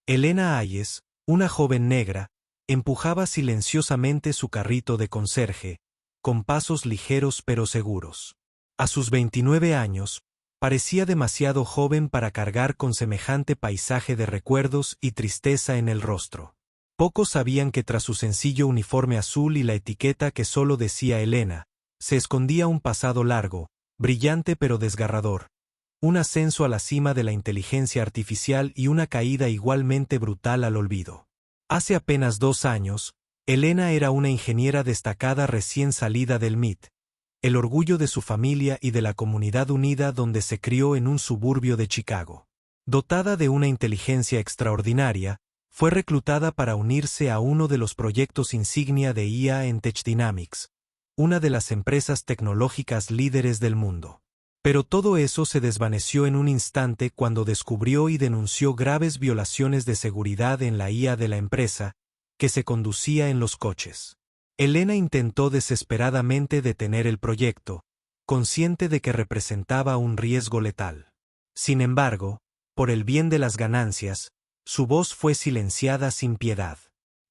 Elena Hayes, una joven negra, empujaba silenciosamente su carrito de conserje, con pasos ligeros pero seguros. A sus 29 años, parecía demasiado joven para cargar con semejante paisaje de recuerdos y tristeza en el rostro. Pocos sabían que tras su sencillo uniforme azul y la etiqueta que solo decía Elena, se escondía un pasado largo, brillante pero desgarrador, un ascenso a la cima de la inteligencia artificial y una caída igualmente brutal al olvido. Hace apenas 2 años, Elena era una ingeniera destacada recién salida del MIT, el orgullo de su familia y de la comunidad unida donde se crió en un suburbio de Chicago. Dotada de una inteligencia extraordinaria, fue reclutada para unirse a uno de los proyectos insignia de IA en Tech Dynamics, una de las empresas tecnológicas líderes del mundo. Pero todo eso se desvaneció en un instante cuando descubrió y denunció graves violaciones de seguridad en la IA de la empresa, que se conducía en los coches. Elena intentó desesperadamente detener el proyecto, consciente de que representaba un riesgo letal. Sin embargo, por el bien de las ganancias, su voz fue silenciada sin piedad.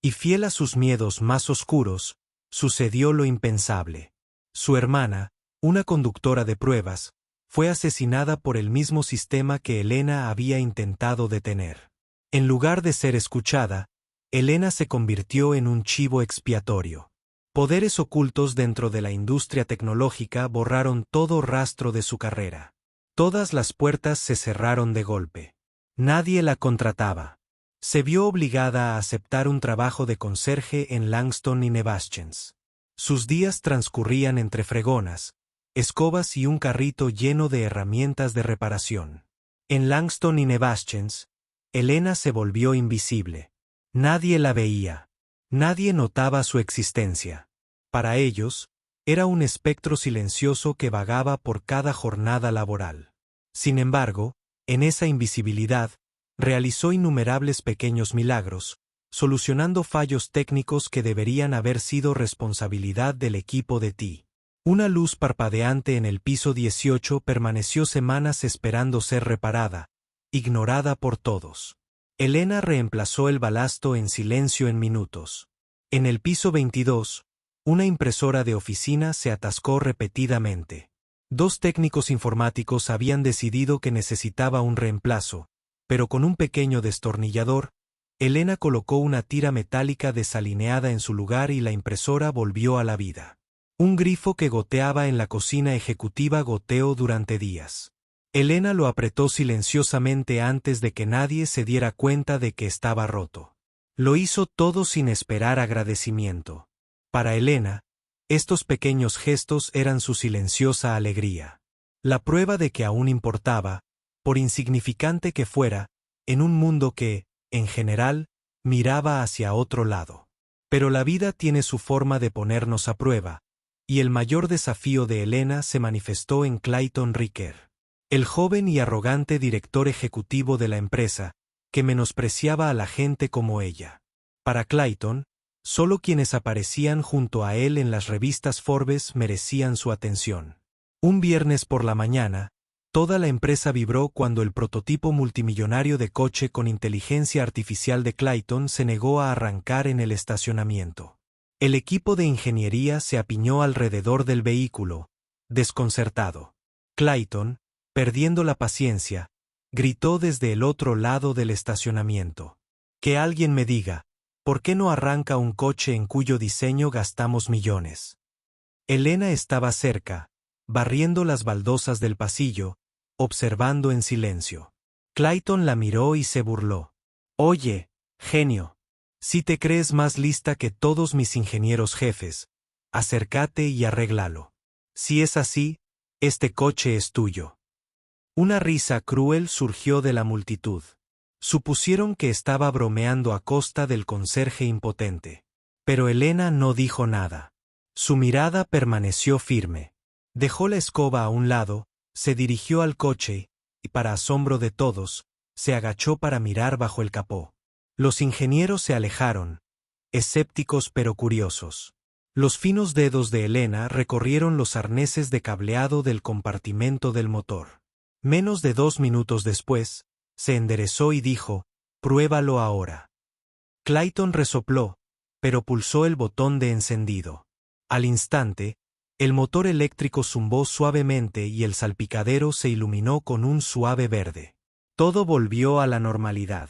Y fiel a sus miedos más oscuros, sucedió lo impensable. Su hermana, una conductora de pruebas, fue asesinada por el mismo sistema que Elena había intentado detener. En lugar de ser escuchada, Elena se convirtió en un chivo expiatorio. Poderes ocultos dentro de la industria tecnológica borraron todo rastro de su carrera. Todas las puertas se cerraron de golpe. Nadie la contrataba. Se vio obligada a aceptar un trabajo de conserje en Langston y Nevaschens. Sus días transcurrían entre fregonas, escobas y un carrito lleno de herramientas de reparación. En Langston y Nevaschens, Elena se volvió invisible. Nadie la veía. Nadie notaba su existencia. Para ellos, era un espectro silencioso que vagaba por cada jornada laboral. Sin embargo, en esa invisibilidad, realizó innumerables pequeños milagros, solucionando fallos técnicos que deberían haber sido responsabilidad del equipo de TI. Una luz parpadeante en el piso 18 permaneció semanas esperando ser reparada, ignorada por todos. Elena reemplazó el balasto en silencio en minutos. En el piso 22, una impresora de oficina se atascó repetidamente. 2 técnicos informáticos habían decidido que necesitaba un reemplazo, pero con un pequeño destornillador, Elena colocó una tira metálica desalineada en su lugar y la impresora volvió a la vida. Un grifo que goteaba en la cocina ejecutiva goteó durante días. Elena lo apretó silenciosamente antes de que nadie se diera cuenta de que estaba roto. Lo hizo todo sin esperar agradecimiento. Para Elena, estos pequeños gestos eran su silenciosa alegría. La prueba de que aún importaba, por insignificante que fuera, en un mundo que, en general, miraba hacia otro lado. Pero la vida tiene su forma de ponernos a prueba, y el mayor desafío de Elena se manifestó en Clayton Ricker, el joven y arrogante director ejecutivo de la empresa, que menospreciaba a la gente como ella. Para Clayton, solo quienes aparecían junto a él en las revistas Forbes merecían su atención. Un viernes por la mañana, toda la empresa vibró cuando el prototipo multimillonario de coche con inteligencia artificial de Clayton se negó a arrancar en el estacionamiento. El equipo de ingeniería se apiñó alrededor del vehículo, desconcertado. Clayton, perdiendo la paciencia, gritó desde el otro lado del estacionamiento: «Que alguien me diga, ¿por qué no arranca un coche en cuyo diseño gastamos millones?» Elena estaba cerca, barriendo las baldosas del pasillo, observando en silencio. Clayton la miró y se burló. «Oye, genio, si te crees más lista que todos mis ingenieros jefes, acércate y arréglalo. Si es así, este coche es tuyo». Una risa cruel surgió de la multitud. Supusieron que estaba bromeando a costa del conserje impotente. Pero Elena no dijo nada. Su mirada permaneció firme. Dejó la escoba a un lado, se dirigió al coche, y para asombro de todos, se agachó para mirar bajo el capó. Los ingenieros se alejaron, escépticos pero curiosos. Los finos dedos de Elena recorrieron los arneses de cableado del compartimento del motor. Menos de 2 minutos después, se enderezó y dijo: Pruébalo ahora. Clayton resopló, pero pulsó el botón de encendido. Al instante, el motor eléctrico zumbó suavemente y el salpicadero se iluminó con un suave verde. Todo volvió a la normalidad.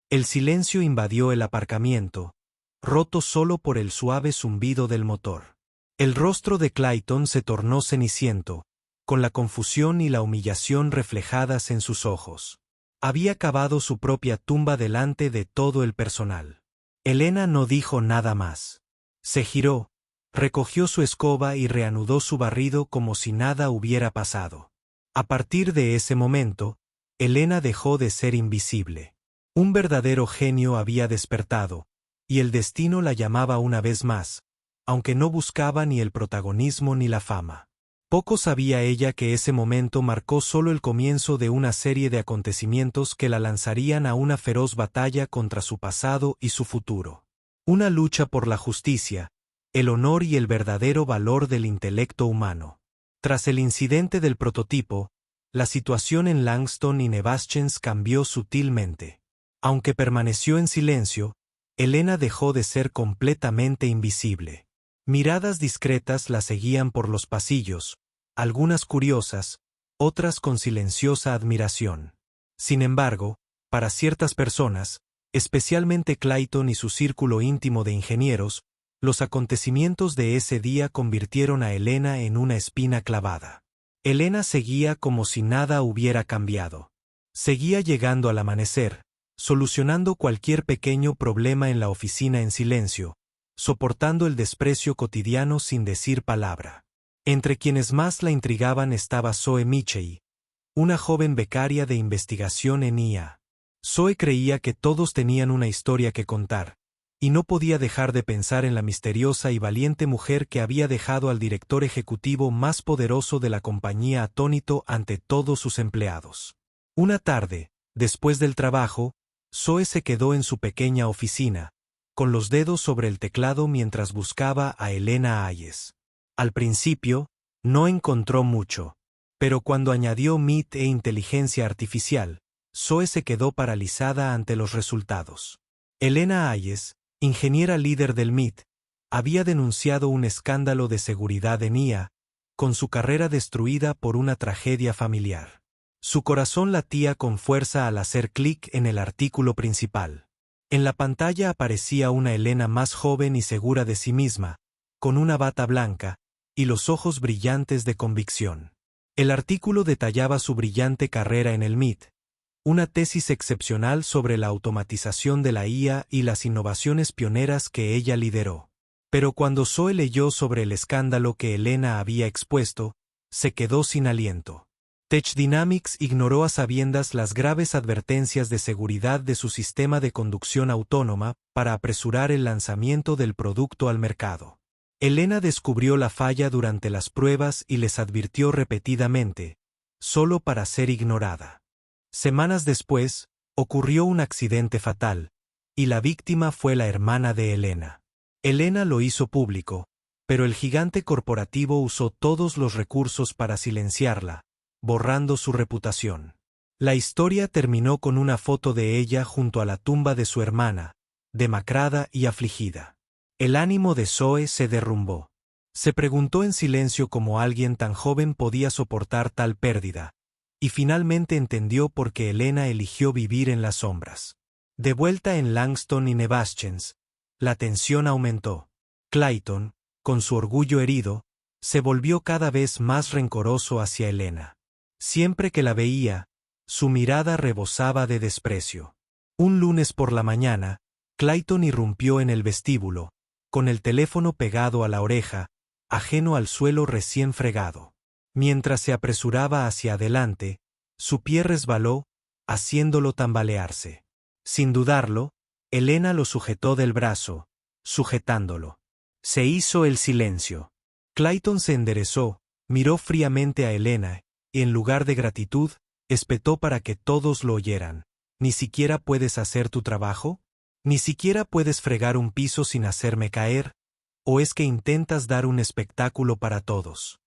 El silencio invadió el aparcamiento, roto solo por el suave zumbido del motor. El rostro de Clayton se tornó ceniciento, con la confusión y la humillación reflejadas en sus ojos. Había cavado su propia tumba delante de todo el personal. Elena no dijo nada más. Se giró, recogió su escoba y reanudó su barrido como si nada hubiera pasado. A partir de ese momento, Elena dejó de ser invisible. Un verdadero genio había despertado, y el destino la llamaba una vez más, aunque no buscaba ni el protagonismo ni la fama. Poco sabía ella que ese momento marcó solo el comienzo de una serie de acontecimientos que la lanzarían a una feroz batalla contra su pasado y su futuro. Una lucha por la justicia, el honor y el verdadero valor del intelecto humano. Tras el incidente del prototipo, la situación en Langston y Nevaschens cambió sutilmente. Aunque permaneció en silencio, Elena dejó de ser completamente invisible. Miradas discretas la seguían por los pasillos, algunas curiosas, otras con silenciosa admiración. Sin embargo, para ciertas personas, especialmente Clayton y su círculo íntimo de ingenieros, los acontecimientos de ese día convirtieron a Elena en una espina clavada. Elena seguía como si nada hubiera cambiado. Seguía llegando al amanecer, solucionando cualquier pequeño problema en la oficina en silencio, soportando el desprecio cotidiano sin decir palabra. Entre quienes más la intrigaban estaba Zoe Michei, una joven becaria de investigación en IA. Zoe creía que todos tenían una historia que contar, y no podía dejar de pensar en la misteriosa y valiente mujer que había dejado al director ejecutivo más poderoso de la compañía atónito ante todos sus empleados. Una tarde, después del trabajo, Zoe se quedó en su pequeña oficina, con los dedos sobre el teclado mientras buscaba a Elena Hayes. Al principio, no encontró mucho, pero cuando añadió MIT e inteligencia artificial, Zoe se quedó paralizada ante los resultados. Elena Hayes, ingeniera líder del MIT, había denunciado un escándalo de seguridad en IA, con su carrera destruida por una tragedia familiar. Su corazón latía con fuerza al hacer clic en el artículo principal. En la pantalla aparecía una Elena más joven y segura de sí misma, con una bata blanca y los ojos brillantes de convicción. El artículo detallaba su brillante carrera en el MIT, una tesis excepcional sobre la automatización de la IA y las innovaciones pioneras que ella lideró. Pero cuando Zoe leyó sobre el escándalo que Elena había expuesto, se quedó sin aliento. Tech Dynamics ignoró a sabiendas las graves advertencias de seguridad de su sistema de conducción autónoma para apresurar el lanzamiento del producto al mercado. Elena descubrió la falla durante las pruebas y les advirtió repetidamente, solo para ser ignorada. Semanas después, ocurrió un accidente fatal, y la víctima fue la hermana de Elena. Elena lo hizo público, pero el gigante corporativo usó todos los recursos para silenciarla, borrando su reputación. La historia terminó con una foto de ella junto a la tumba de su hermana, demacrada y afligida. El ánimo de Zoe se derrumbó. Se preguntó en silencio cómo alguien tan joven podía soportar tal pérdida, y finalmente entendió por qué Elena eligió vivir en las sombras. De vuelta en Langston y Nevaschens, la tensión aumentó. Clayton, con su orgullo herido, se volvió cada vez más rencoroso hacia Elena. Siempre que la veía, su mirada rebosaba de desprecio. Un lunes por la mañana, Clayton irrumpió en el vestíbulo, con el teléfono pegado a la oreja, ajeno al suelo recién fregado. Mientras se apresuraba hacia adelante, su pie resbaló, haciéndolo tambalearse. Sin dudarlo, Elena lo sujetó del brazo, sujetándolo. Se hizo el silencio. Clayton se enderezó, miró fríamente a Elena, y en lugar de gratitud, espetó para que todos lo oyeran. ¿Ni siquiera puedes hacer tu trabajo? ¿Ni siquiera puedes fregar un piso sin hacerme caer? ¿O es que intentas dar un espectáculo para todos?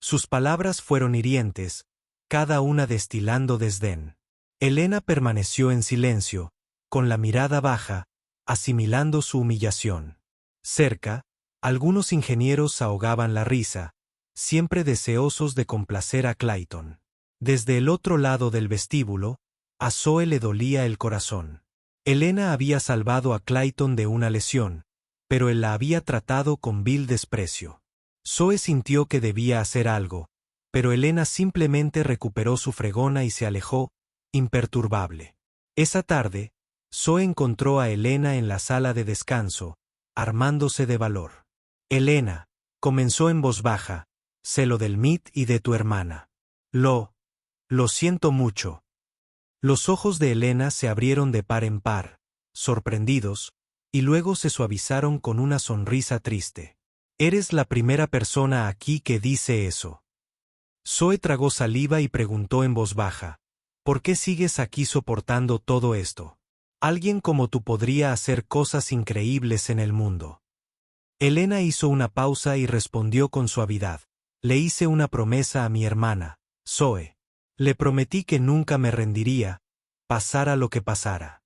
Sus palabras fueron hirientes, cada una destilando desdén. Elena permaneció en silencio, con la mirada baja, asimilando su humillación. Cerca, algunos ingenieros ahogaban la risa, siempre deseosos de complacer a Clayton. Desde el otro lado del vestíbulo, a Zoe le dolía el corazón. Elena había salvado a Clayton de una lesión, pero él la había tratado con vil desprecio. Zoe sintió que debía hacer algo, pero Elena simplemente recuperó su fregona y se alejó, imperturbable. Esa tarde, Zoe encontró a Elena en la sala de descanso, armándose de valor. Elena, comenzó en voz baja, sé lo del MIT y de tu hermana. Lo siento mucho. Los ojos de Elena se abrieron de par en par, sorprendidos, y luego se suavizaron con una sonrisa triste. Eres la primera persona aquí que dice eso. Zoe tragó saliva y preguntó en voz baja, ¿por qué sigues aquí soportando todo esto? Alguien como tú podría hacer cosas increíbles en el mundo. Elena hizo una pausa y respondió con suavidad. Le hice una promesa a mi hermana, Zoe. Le prometí que nunca me rendiría, pasara lo que pasara.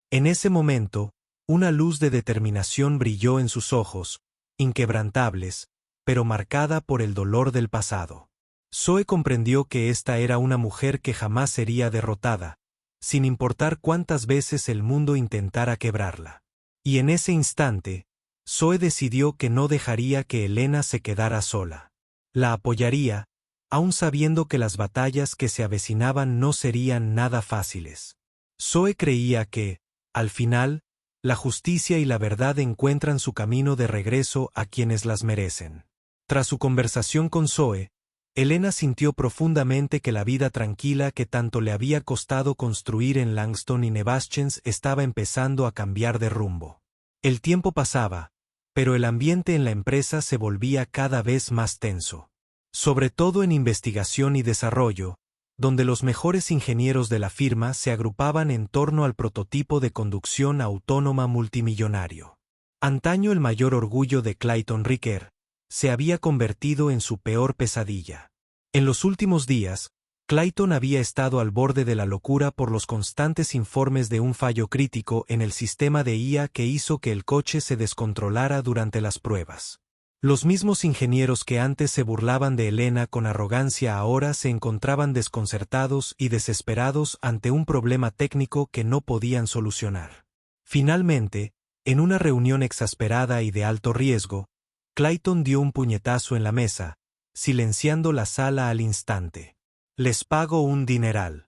En ese momento, una luz de determinación brilló en sus ojos, inquebrantables, pero marcada por el dolor del pasado. Zoe comprendió que esta era una mujer que jamás sería derrotada, sin importar cuántas veces el mundo intentara quebrarla. Y en ese instante, Zoe decidió que no dejaría que Elena se quedara sola. La apoyaría, aun sabiendo que las batallas que se avecinaban no serían nada fáciles. Zoe creía que, al final, la justicia y la verdad encuentran su camino de regreso a quienes las merecen. Tras su conversación con Zoe, Elena sintió profundamente que la vida tranquila que tanto le había costado construir en Langston y Nevaschens estaba empezando a cambiar de rumbo. El tiempo pasaba, pero el ambiente en la empresa se volvía cada vez más tenso. Sobre todo en investigación y desarrollo, donde los mejores ingenieros de la firma se agrupaban en torno al prototipo de conducción autónoma multimillonario. Antaño el mayor orgullo de Clayton Ricker, se había convertido en su peor pesadilla. En los últimos días, Clayton había estado al borde de la locura por los constantes informes de un fallo crítico en el sistema de IA que hizo que el coche se descontrolara durante las pruebas. Los mismos ingenieros que antes se burlaban de Elena con arrogancia ahora se encontraban desconcertados y desesperados ante un problema técnico que no podían solucionar. Finalmente, en una reunión exasperada y de alto riesgo, Clayton dio un puñetazo en la mesa, silenciando la sala al instante. Les pago un dineral.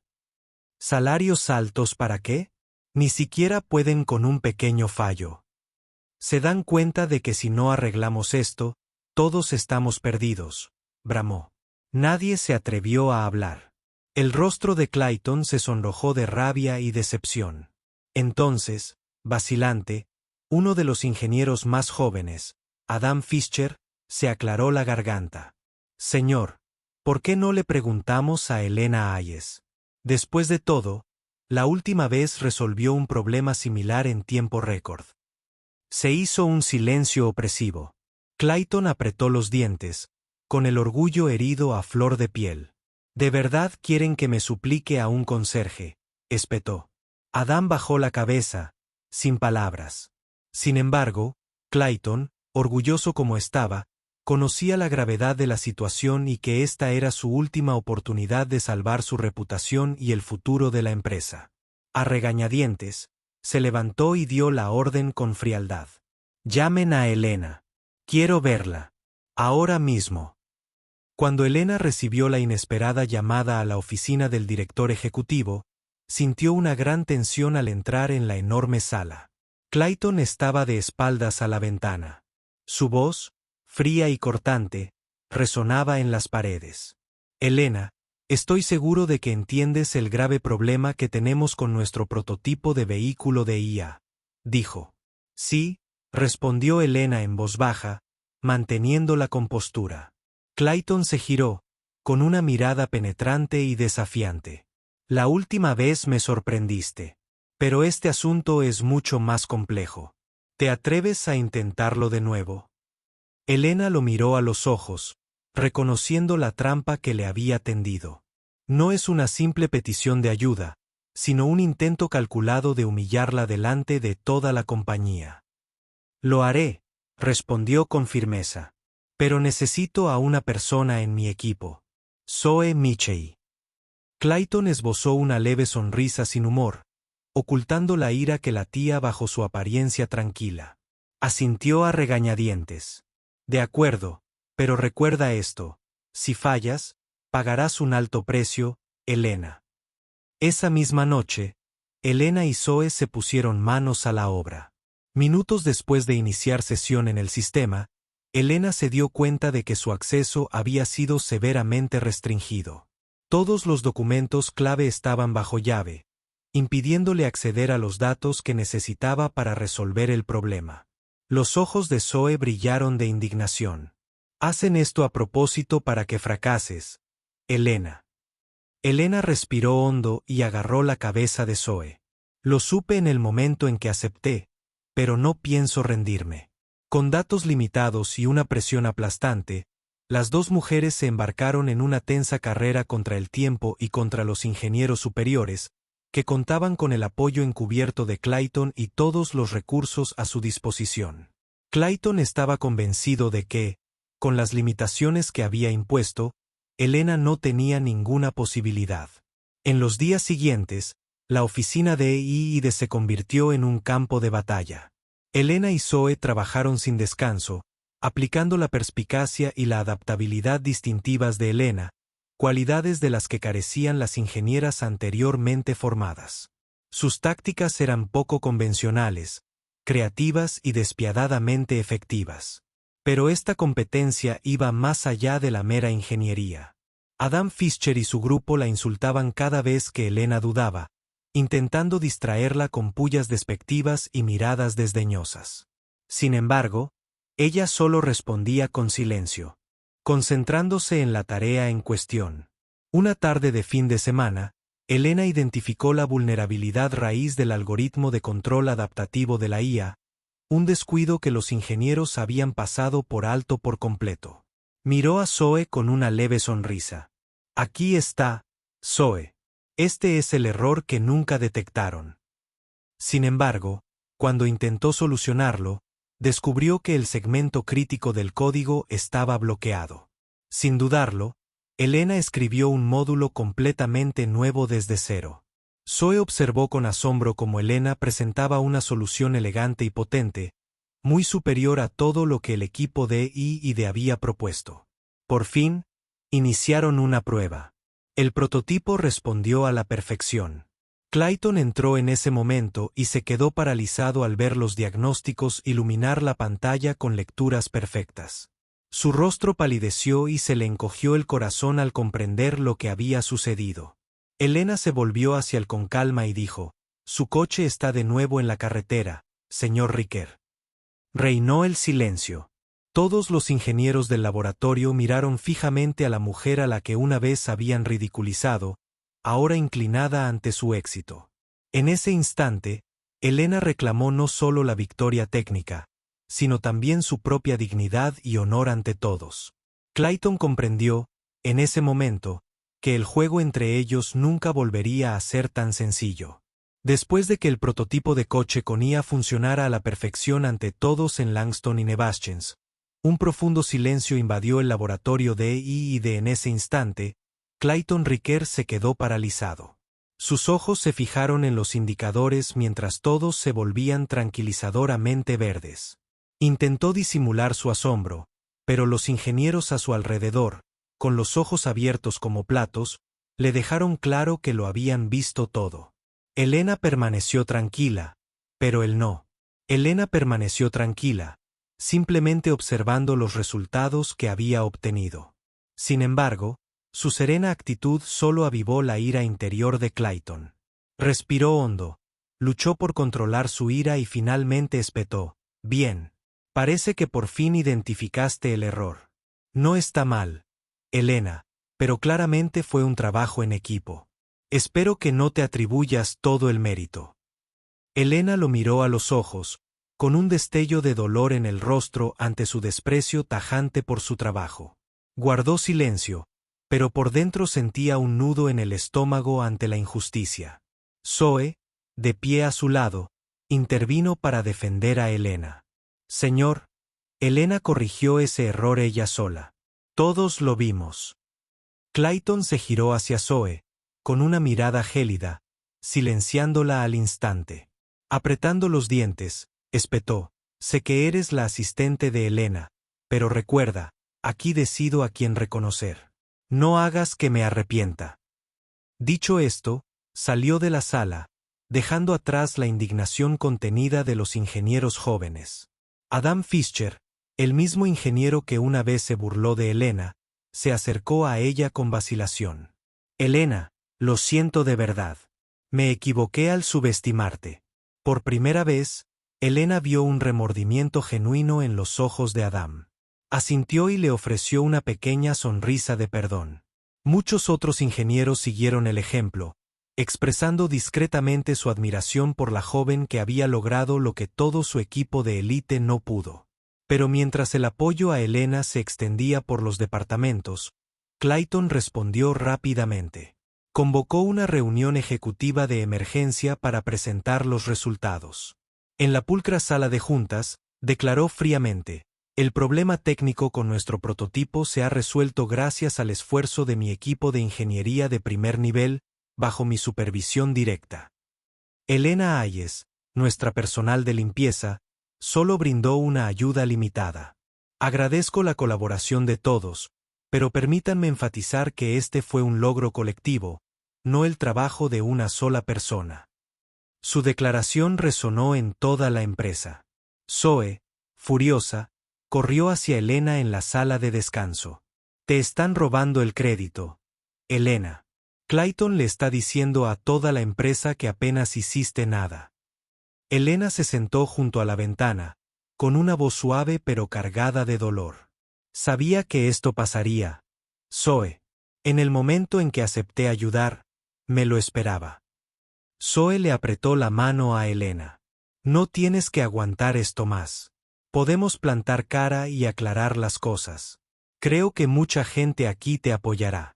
¿Salarios altos para qué? Ni siquiera pueden con un pequeño fallo. Se dan cuenta de que si no arreglamos esto, todos estamos perdidos, bramó. Nadie se atrevió a hablar. El rostro de Clayton se sonrojó de rabia y decepción. Entonces, vacilante, uno de los ingenieros más jóvenes, Adam Fischer, se aclaró la garganta. Señor, ¿por qué no le preguntamos a Elena Hayes? Después de todo, la última vez resolvió un problema similar en tiempo récord. Se hizo un silencio opresivo. Clayton apretó los dientes, con el orgullo herido a flor de piel. ¿De verdad quieren que me suplique a un conserje?, espetó. Adam bajó la cabeza, sin palabras. Sin embargo, Clayton, orgulloso como estaba, conocía la gravedad de la situación y que esta era su última oportunidad de salvar su reputación y el futuro de la empresa. A regañadientes, se levantó y dio la orden con frialdad. Llamen a Elena. Quiero verla. Ahora mismo. Cuando Elena recibió la inesperada llamada a la oficina del director ejecutivo, sintió una gran tensión al entrar en la enorme sala. Clayton estaba de espaldas a la ventana. Su voz, fría y cortante, resonaba en las paredes. Elena, estoy seguro de que entiendes el grave problema que tenemos con nuestro prototipo de vehículo de IA, dijo. Sí, respondió Elena en voz baja, manteniendo la compostura. Clayton se giró, con una mirada penetrante y desafiante. La última vez me sorprendiste. Pero este asunto es mucho más complejo. ¿Te atreves a intentarlo de nuevo? Elena lo miró a los ojos, reconociendo la trampa que le había tendido. No es una simple petición de ayuda, sino un intento calculado de humillarla delante de toda la compañía. Lo haré, respondió con firmeza. Pero necesito a una persona en mi equipo. Zoe Michei. Clayton esbozó una leve sonrisa sin humor, ocultando la ira que latía bajo su apariencia tranquila. Asintió a regañadientes. De acuerdo, pero recuerda esto: si fallas, pagarás un alto precio, Elena. Esa misma noche, Elena y Zoe se pusieron manos a la obra. Minutos después de iniciar sesión en el sistema, Elena se dio cuenta de que su acceso había sido severamente restringido. Todos los documentos clave estaban bajo llave, impidiéndole acceder a los datos que necesitaba para resolver el problema. Los ojos de Zoe brillaron de indignación. Hacen esto a propósito para que fracases, Elena. Elena respiró hondo y agarró la cabeza de Zoe. Lo supe en el momento en que acepté, pero no pienso rendirme. Con datos limitados y una presión aplastante, las dos mujeres se embarcaron en una tensa carrera contra el tiempo y contra los ingenieros superiores, que contaban con el apoyo encubierto de Clayton y todos los recursos a su disposición. Clayton estaba convencido de que, con las limitaciones que había impuesto, Elena no tenía ninguna posibilidad. En los días siguientes, la oficina de EID se convirtió en un campo de batalla. Elena y Zoe trabajaron sin descanso, aplicando la perspicacia y la adaptabilidad distintivas de Elena, cualidades de las que carecían las ingenieras anteriormente formadas. Sus tácticas eran poco convencionales, creativas y despiadadamente efectivas. Pero esta competencia iba más allá de la mera ingeniería. Adam Fischer y su grupo la insultaban cada vez que Elena dudaba, intentando distraerla con pullas despectivas y miradas desdeñosas. Sin embargo, ella solo respondía con silencio, concentrándose en la tarea en cuestión. Una tarde de fin de semana, Elena identificó la vulnerabilidad raíz del algoritmo de control adaptativo de la IA, un descuido que los ingenieros habían pasado por alto por completo. Miró a Zoe con una leve sonrisa. Aquí está, Zoe. Este es el error que nunca detectaron. Sin embargo, cuando intentó solucionarlo, descubrió que el segmento crítico del código estaba bloqueado. Sin dudarlo, Elena escribió un módulo completamente nuevo desde cero. Zoe observó con asombro cómo Elena presentaba una solución elegante y potente, muy superior a todo lo que el equipo de EID había propuesto. Por fin, iniciaron una prueba. El prototipo respondió a la perfección. Clayton entró en ese momento y se quedó paralizado al ver los diagnósticos iluminar la pantalla con lecturas perfectas. Su rostro palideció y se le encogió el corazón al comprender lo que había sucedido. Elena se volvió hacia él con calma y dijo: «Su coche está de nuevo en la carretera, señor Ricker». Reinó el silencio. Todos los ingenieros del laboratorio miraron fijamente a la mujer a la que una vez habían ridiculizado, ahora inclinada ante su éxito. En ese instante, Elena reclamó no solo la victoria técnica, sino también su propia dignidad y honor ante todos. Clayton comprendió, en ese momento, que el juego entre ellos nunca volvería a ser tan sencillo. Después de que el prototipo de coche con IA funcionara a la perfección ante todos en Langston y Nevaschens, un profundo silencio invadió el laboratorio de EID. En ese instante, Clayton Ricker se quedó paralizado. Sus ojos se fijaron en los indicadores mientras todos se volvían tranquilizadoramente verdes. Intentó disimular su asombro, pero los ingenieros a su alrededor, con los ojos abiertos como platos, le dejaron claro que lo habían visto todo. Elena permaneció tranquila, pero él no. Elena permaneció tranquila, simplemente observando los resultados que había obtenido. Sin embargo, su serena actitud solo avivó la ira interior de Clayton. Respiró hondo, luchó por controlar su ira y finalmente espetó: «Bien. Parece que por fin identificaste el error. No está mal, Elena, pero claramente fue un trabajo en equipo. Espero que no te atribuyas todo el mérito». Elena lo miró a los ojos, con un destello de dolor en el rostro ante su desprecio tajante por su trabajo. Guardó silencio, pero por dentro sentía un nudo en el estómago ante la injusticia. Zoe, de pie a su lado, intervino para defender a Elena. Señor, Elena corrigió ese error ella sola. Todos lo vimos. Clayton se giró hacia Zoe, con una mirada gélida, silenciándola al instante. Apretando los dientes, espetó: sé que eres la asistente de Elena, pero recuerda, aquí decido a quién reconocer. No hagas que me arrepienta. Dicho esto, salió de la sala, dejando atrás la indignación contenida de los ingenieros jóvenes. Adam Fischer, el mismo ingeniero que una vez se burló de Elena, se acercó a ella con vacilación. Elena, lo siento de verdad. Me equivoqué al subestimarte. Por primera vez, Elena vio un remordimiento genuino en los ojos de Adam. Asintió y le ofreció una pequeña sonrisa de perdón. Muchos otros ingenieros siguieron el ejemplo, expresando discretamente su admiración por la joven que había logrado lo que todo su equipo de élite no pudo. Pero mientras el apoyo a Elena se extendía por los departamentos, Clayton respondió rápidamente. Convocó una reunión ejecutiva de emergencia para presentar los resultados. En la pulcra sala de juntas, declaró fríamente: el problema técnico con nuestro prototipo se ha resuelto gracias al esfuerzo de mi equipo de ingeniería de primer nivel, bajo mi supervisión directa. Elena Hayes, nuestra personal de limpieza, solo brindó una ayuda limitada. Agradezco la colaboración de todos, pero permítanme enfatizar que este fue un logro colectivo, no el trabajo de una sola persona. Su declaración resonó en toda la empresa. Zoe, furiosa, corrió hacia Elena en la sala de descanso. Te están robando el crédito, Elena. Clayton le está diciendo a toda la empresa que apenas hiciste nada. Elena se sentó junto a la ventana, con una voz suave pero cargada de dolor. Sabía que esto pasaría, Zoe. En el momento en que acepté ayudar, me lo esperaba. Zoe le apretó la mano a Elena. No tienes que aguantar esto más. Podemos plantar cara y aclarar las cosas. Creo que mucha gente aquí te apoyará.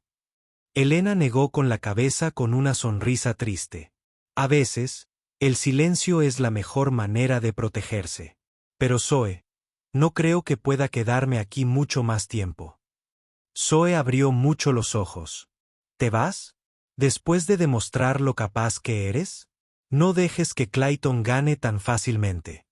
Elena negó con la cabeza con una sonrisa triste. A veces, el silencio es la mejor manera de protegerse. Pero Zoe, no creo que pueda quedarme aquí mucho más tiempo. Zoe abrió mucho los ojos. ¿Te vas? ¿Después de demostrar lo capaz que eres? No dejes que Clayton gane tan fácilmente.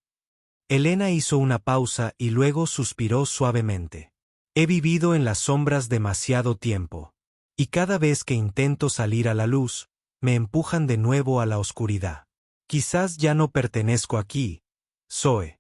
Elena hizo una pausa y luego suspiró suavemente. He vivido en las sombras demasiado tiempo. Y cada vez que intento salir a la luz, me empujan de nuevo a la oscuridad. Quizás ya no pertenezco aquí, Zoe.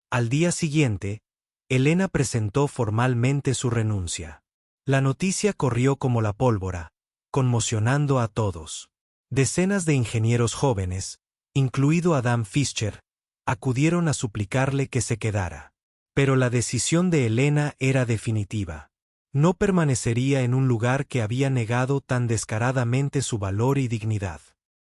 Al día siguiente, Elena presentó formalmente su renuncia. La noticia corrió como la pólvora, conmocionando a todos. Decenas de ingenieros jóvenes, incluido Adam Fischer, acudieron a suplicarle que se quedara. Pero la decisión de Elena era definitiva. No permanecería en un lugar que había negado tan descaradamente su valor y dignidad.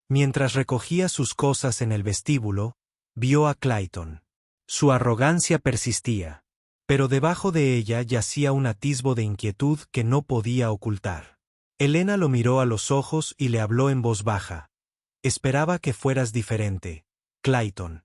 Mientras recogía sus cosas en el vestíbulo, vio a Clayton. Su arrogancia persistía, pero debajo de ella yacía un atisbo de inquietud que no podía ocultar. Elena lo miró a los ojos y le habló en voz baja. Esperaba que fueras diferente, Clayton.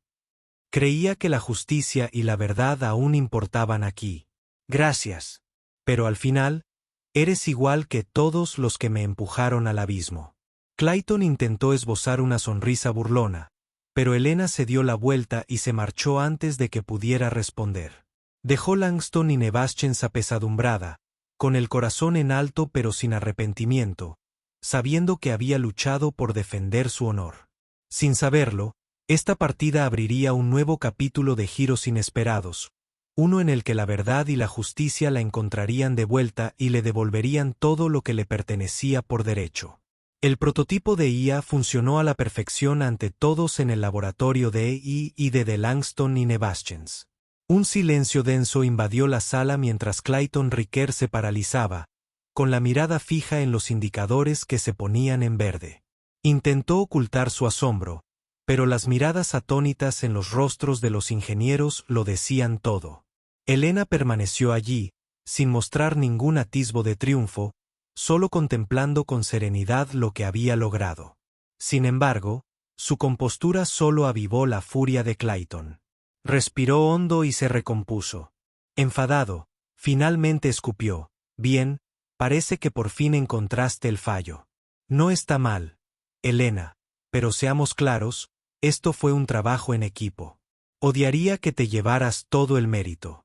Creía que la justicia y la verdad aún importaban aquí. Gracias. Pero al final, eres igual que todos los que me empujaron al abismo. Clayton intentó esbozar una sonrisa burlona, pero Elena se dio la vuelta y se marchó antes de que pudiera responder. Dejó Langston y Nevaschens apesadumbrada, con el corazón en alto pero sin arrepentimiento, sabiendo que había luchado por defender su honor. Sin saberlo, esta partida abriría un nuevo capítulo de giros inesperados, uno en el que la verdad y la justicia la encontrarían de vuelta y le devolverían todo lo que le pertenecía por derecho. El prototipo de IA funcionó a la perfección ante todos en el laboratorio de AI y de Langston y Nevaschens. Un silencio denso invadió la sala mientras Clayton Ricker se paralizaba, con la mirada fija en los indicadores que se ponían en verde. Intentó ocultar su asombro, pero las miradas atónitas en los rostros de los ingenieros lo decían todo. Elena permaneció allí, sin mostrar ningún atisbo de triunfo, solo contemplando con serenidad lo que había logrado. Sin embargo, su compostura solo avivó la furia de Clayton. Respiró hondo y se recompuso. Enfadado, finalmente escupió: «Bien, parece que por fin encontraste el fallo. No está mal, Elena, pero seamos claros, esto fue un trabajo en equipo. Odiaría que te llevaras todo el mérito».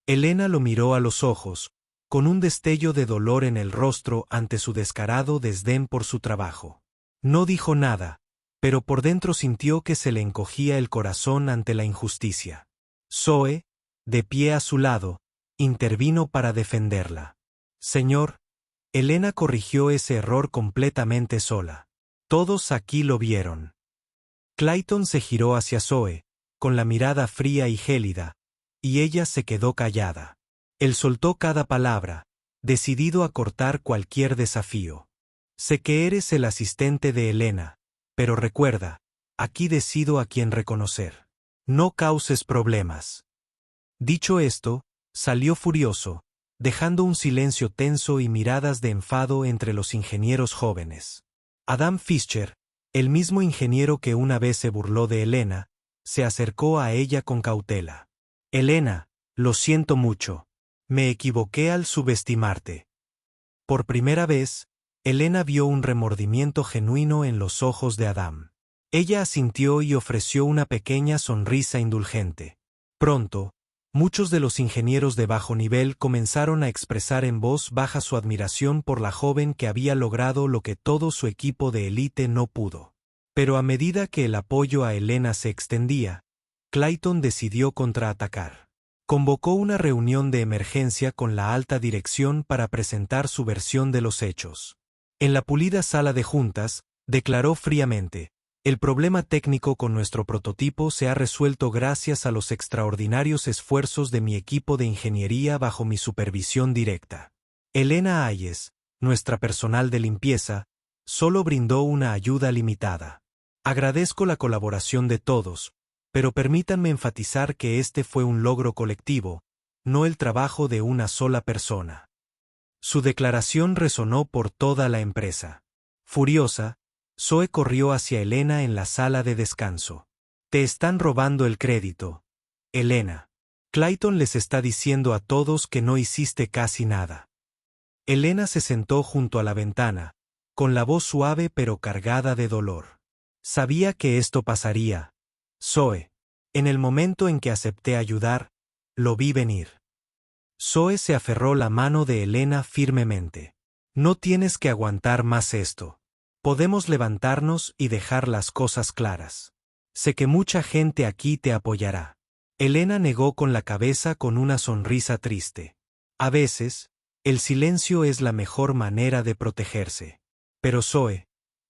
Elena lo miró a los ojos, con un destello de dolor en el rostro ante su descarado desdén por su trabajo. No dijo nada, pero por dentro sintió que se le encogía el corazón ante la injusticia. Zoe, de pie a su lado, intervino para defenderla. «Señor», Elena corrigió ese error completamente sola. «Todos aquí lo vieron». Clayton se giró hacia Zoe, con la mirada fría y gélida, y ella se quedó callada. Él soltó cada palabra, decidido a cortar cualquier desafío. «Sé que eres el asistente de Elena, pero recuerda, aquí decido a quién reconocer. No causes problemas». Dicho esto, salió furioso, dejando un silencio tenso y miradas de enfado entre los ingenieros jóvenes. Adam Fischer, el mismo ingeniero que una vez se burló de Elena, se acercó a ella con cautela. «Elena, lo siento mucho. Me equivoqué al subestimarte». Por primera vez, Elena vio un remordimiento genuino en los ojos de Adam. Ella asintió y ofreció una pequeña sonrisa indulgente. Pronto, muchos de los ingenieros de bajo nivel comenzaron a expresar en voz baja su admiración por la joven que había logrado lo que todo su equipo de élite no pudo. Pero a medida que el apoyo a Elena se extendía, Clayton decidió contraatacar. Convocó una reunión de emergencia con la alta dirección para presentar su versión de los hechos. En la pulida sala de juntas, declaró fríamente: «El problema técnico con nuestro prototipo se ha resuelto gracias a los extraordinarios esfuerzos de mi equipo de ingeniería bajo mi supervisión directa. Elena Hayes, nuestra personal de limpieza, solo brindó una ayuda limitada. Agradezco la colaboración de todos, pero permítanme enfatizar que este fue un logro colectivo, no el trabajo de una sola persona». Su declaración resonó por toda la empresa. Furiosa, Zoe corrió hacia Elena en la sala de descanso. «Te están robando el crédito, Elena. Clayton les está diciendo a todos que no hiciste casi nada». Elena se sentó junto a la ventana, con la voz suave pero cargada de dolor. «Sabía que esto pasaría, Zoe. En el momento en que acepté ayudar, lo vi venir». Zoe se aferró la mano de Elena firmemente. «No tienes que aguantar más esto. Podemos levantarnos y dejar las cosas claras. Sé que mucha gente aquí te apoyará». Elena negó con la cabeza con una sonrisa triste. A veces, el silencio es la mejor manera de protegerse. «Pero Zoe,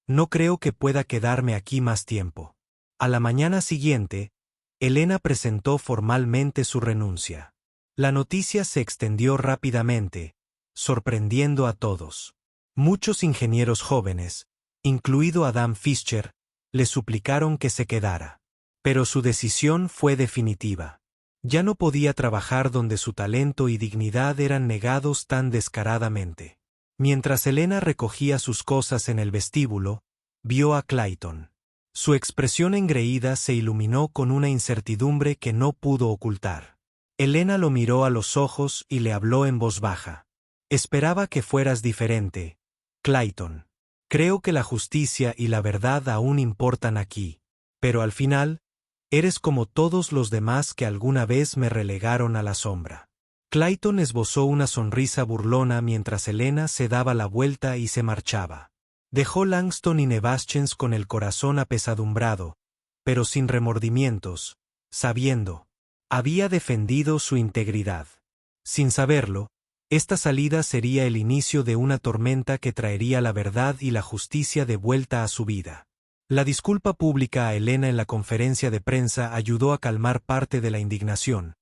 no creo que pueda quedarme aquí más tiempo». A la mañana siguiente, Elena presentó formalmente su renuncia. La noticia se extendió rápidamente, sorprendiendo a todos. Muchos ingenieros jóvenes, incluido Adam Fischer, le suplicaron que se quedara. Pero su decisión fue definitiva. Ya no podía trabajar donde su talento y dignidad eran negados tan descaradamente. Mientras Elena recogía sus cosas en el vestíbulo, vio a Clayton. Su expresión engreída se iluminó con una incertidumbre que no pudo ocultar. Elena lo miró a los ojos y le habló en voz baja. «Esperaba que fueras diferente, Clayton. Creo que la justicia y la verdad aún importan aquí. Pero al final, eres como todos los demás que alguna vez me relegaron a la sombra». Clayton esbozó una sonrisa burlona mientras Elena se daba la vuelta y se marchaba. Dejó Langston y Nevaschens con el corazón apesadumbrado, pero sin remordimientos, sabiendo: había defendido su integridad. Sin saberlo, esta salida sería el inicio de una tormenta que traería la verdad y la justicia de vuelta a su vida. La disculpa pública a Elena en la conferencia de prensa ayudó a calmar parte de la indignación,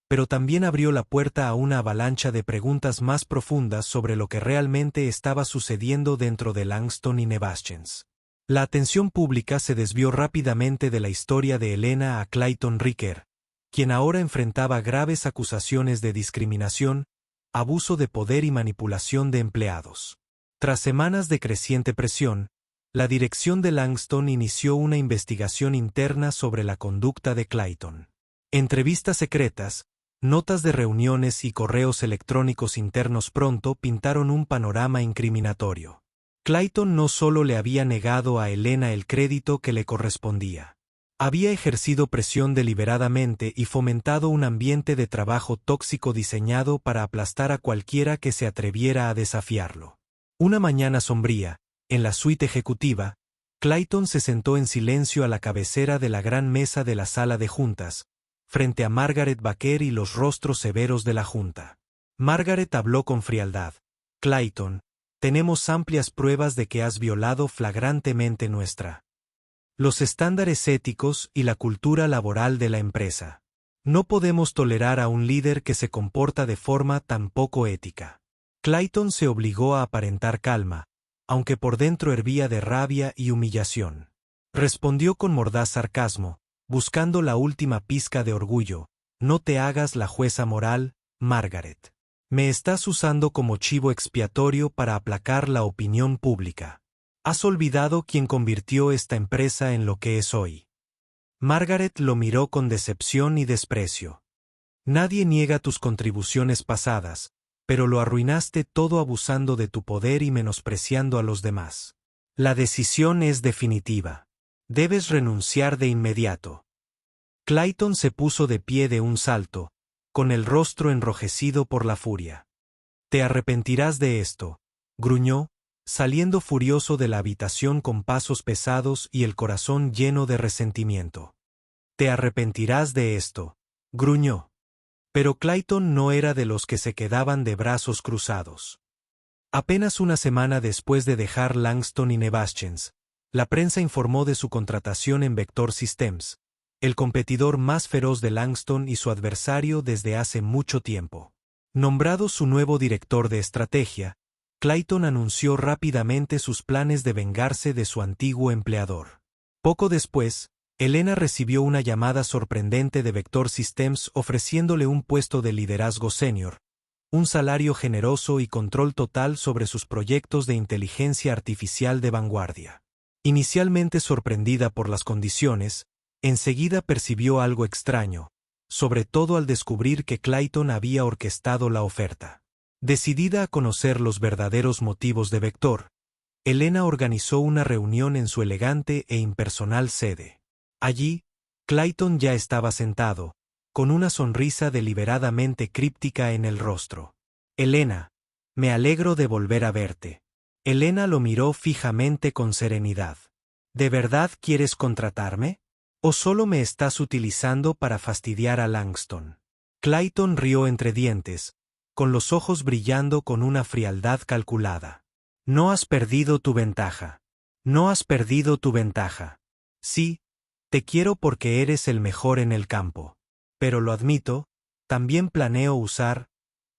pero también abrió la puerta a una avalancha de preguntas más profundas sobre lo que realmente estaba sucediendo dentro de Langston y Nevaschens. La atención pública se desvió rápidamente de la historia de Elena a Clayton Ricker, quien ahora enfrentaba graves acusaciones de discriminación, abuso de poder y manipulación de empleados. Tras semanas de creciente presión, la dirección de Langston inició una investigación interna sobre la conducta de Clayton. Entrevistas secretas, notas de reuniones y correos electrónicos internos pronto pintaron un panorama incriminatorio. Clayton no solo le había negado a Elena el crédito que le correspondía. Había ejercido presión deliberadamente y fomentado un ambiente de trabajo tóxico diseñado para aplastar a cualquiera que se atreviera a desafiarlo. Una mañana sombría, en la suite ejecutiva, Clayton se sentó en silencio a la cabecera de la gran mesa de la sala de juntas, frente a Margaret Baker y los rostros severos de la junta. Margaret habló con frialdad. Clayton, tenemos amplias pruebas de que has violado flagrantemente los estándares éticos y la cultura laboral de la empresa. No podemos tolerar a un líder que se comporta de forma tan poco ética. Clayton se obligó a aparentar calma, aunque por dentro hervía de rabia y humillación. Respondió con mordaz sarcasmo, buscando la última pizca de orgullo: no te hagas la jueza moral, Margaret. Me estás usando como chivo expiatorio para aplacar la opinión pública. Has olvidado quién convirtió esta empresa en lo que es hoy. Margaret lo miró con decepción y desprecio. Nadie niega tus contribuciones pasadas, pero lo arruinaste todo abusando de tu poder y menospreciando a los demás. La decisión es definitiva. Debes renunciar de inmediato. Clayton se puso de pie de un salto, con el rostro enrojecido por la furia. Te arrepentirás de esto, gruñó, saliendo furioso de la habitación con pasos pesados y el corazón lleno de resentimiento. Te arrepentirás de esto, gruñó. Pero Clayton no era de los que se quedaban de brazos cruzados. Apenas una semana después de dejar Langston y Nevaschens, la prensa informó de su contratación en Vector Systems, el competidor más feroz de Langston y su adversario desde hace mucho tiempo. Nombrado su nuevo director de estrategia, Clayton anunció rápidamente sus planes de vengarse de su antiguo empleador. Poco después, Elena recibió una llamada sorprendente de Vector Systems ofreciéndole un puesto de liderazgo senior, un salario generoso y control total sobre sus proyectos de inteligencia artificial de vanguardia. Inicialmente sorprendida por las condiciones, enseguida percibió algo extraño, sobre todo al descubrir que Clayton había orquestado la oferta. Decidida a conocer los verdaderos motivos de Vector, Elena organizó una reunión en su elegante e impersonal sede. Allí, Clayton ya estaba sentado, con una sonrisa deliberadamente críptica en el rostro. Elena, me alegro de volver a verte. Elena lo miró fijamente con serenidad. ¿De verdad quieres contratarme? ¿O solo me estás utilizando para fastidiar a Langston? Clayton rió entre dientes, con los ojos brillando con una frialdad calculada. No has perdido tu ventaja. No has perdido tu ventaja. Sí, te quiero porque eres el mejor en el campo. Pero lo admito, también planeo usar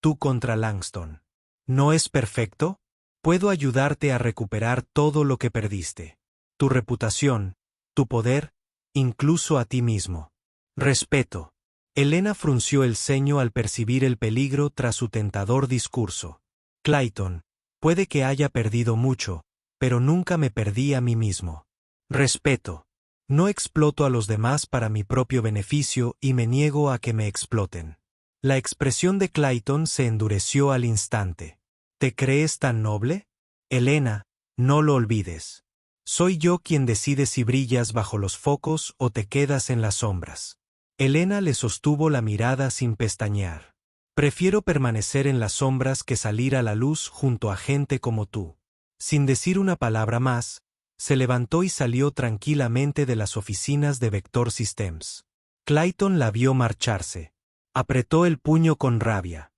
tú contra Langston. ¿No es perfecto? Puedo ayudarte a recuperar todo lo que perdiste. Tu reputación, tu poder, incluso a ti mismo. Respeto. Elena frunció el ceño al percibir el peligro tras su tentador discurso. Clayton, puede que haya perdido mucho, pero nunca me perdí a mí mismo. Respeto. No exploto a los demás para mi propio beneficio y me niego a que me exploten. La expresión de Clayton se endureció al instante. ¿Te crees tan noble? Elena, no lo olvides. Soy yo quien decide si brillas bajo los focos o te quedas en las sombras. Elena le sostuvo la mirada sin pestañear. Prefiero permanecer en las sombras que salir a la luz junto a gente como tú. Sin decir una palabra más, se levantó y salió tranquilamente de las oficinas de Vector Systems. Clayton la vio marcharse. Apretó el puño con rabia.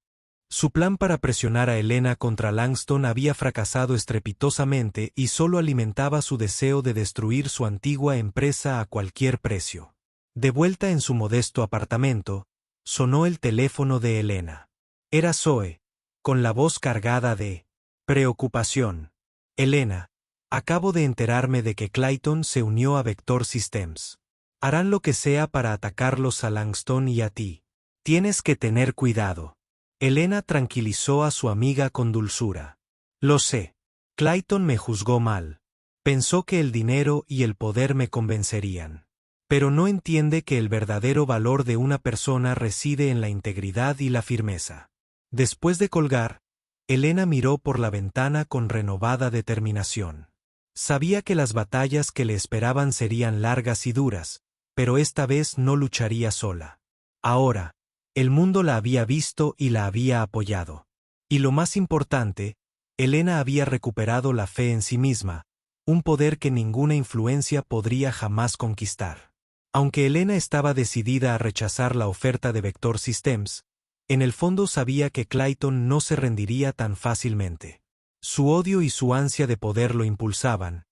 Su plan para presionar a Elena contra Langston había fracasado estrepitosamente y solo alimentaba su deseo de destruir su antigua empresa a cualquier precio. De vuelta en su modesto apartamento, sonó el teléfono de Elena. Era Zoe, con la voz cargada de preocupación. Elena, acabo de enterarme de que Clayton se unió a Vector Systems. Harán lo que sea para atacarlos a Langston y a ti. Tienes que tener cuidado. Elena tranquilizó a su amiga con dulzura. Lo sé. Clayton me juzgó mal. Pensó que el dinero y el poder me convencerían. Pero no entiende que el verdadero valor de una persona reside en la integridad y la firmeza. Después de colgar, Elena miró por la ventana con renovada determinación. Sabía que las batallas que le esperaban serían largas y duras, pero esta vez no lucharía sola. Ahora, el mundo la había visto y la había apoyado. Y lo más importante, Elena había recuperado la fe en sí misma, un poder que ninguna influencia podría jamás conquistar. Aunque Elena estaba decidida a rechazar la oferta de Vector Systems, en el fondo sabía que Clayton no se rendiría tan fácilmente. Su odio y su ansia de poder lo impulsaban,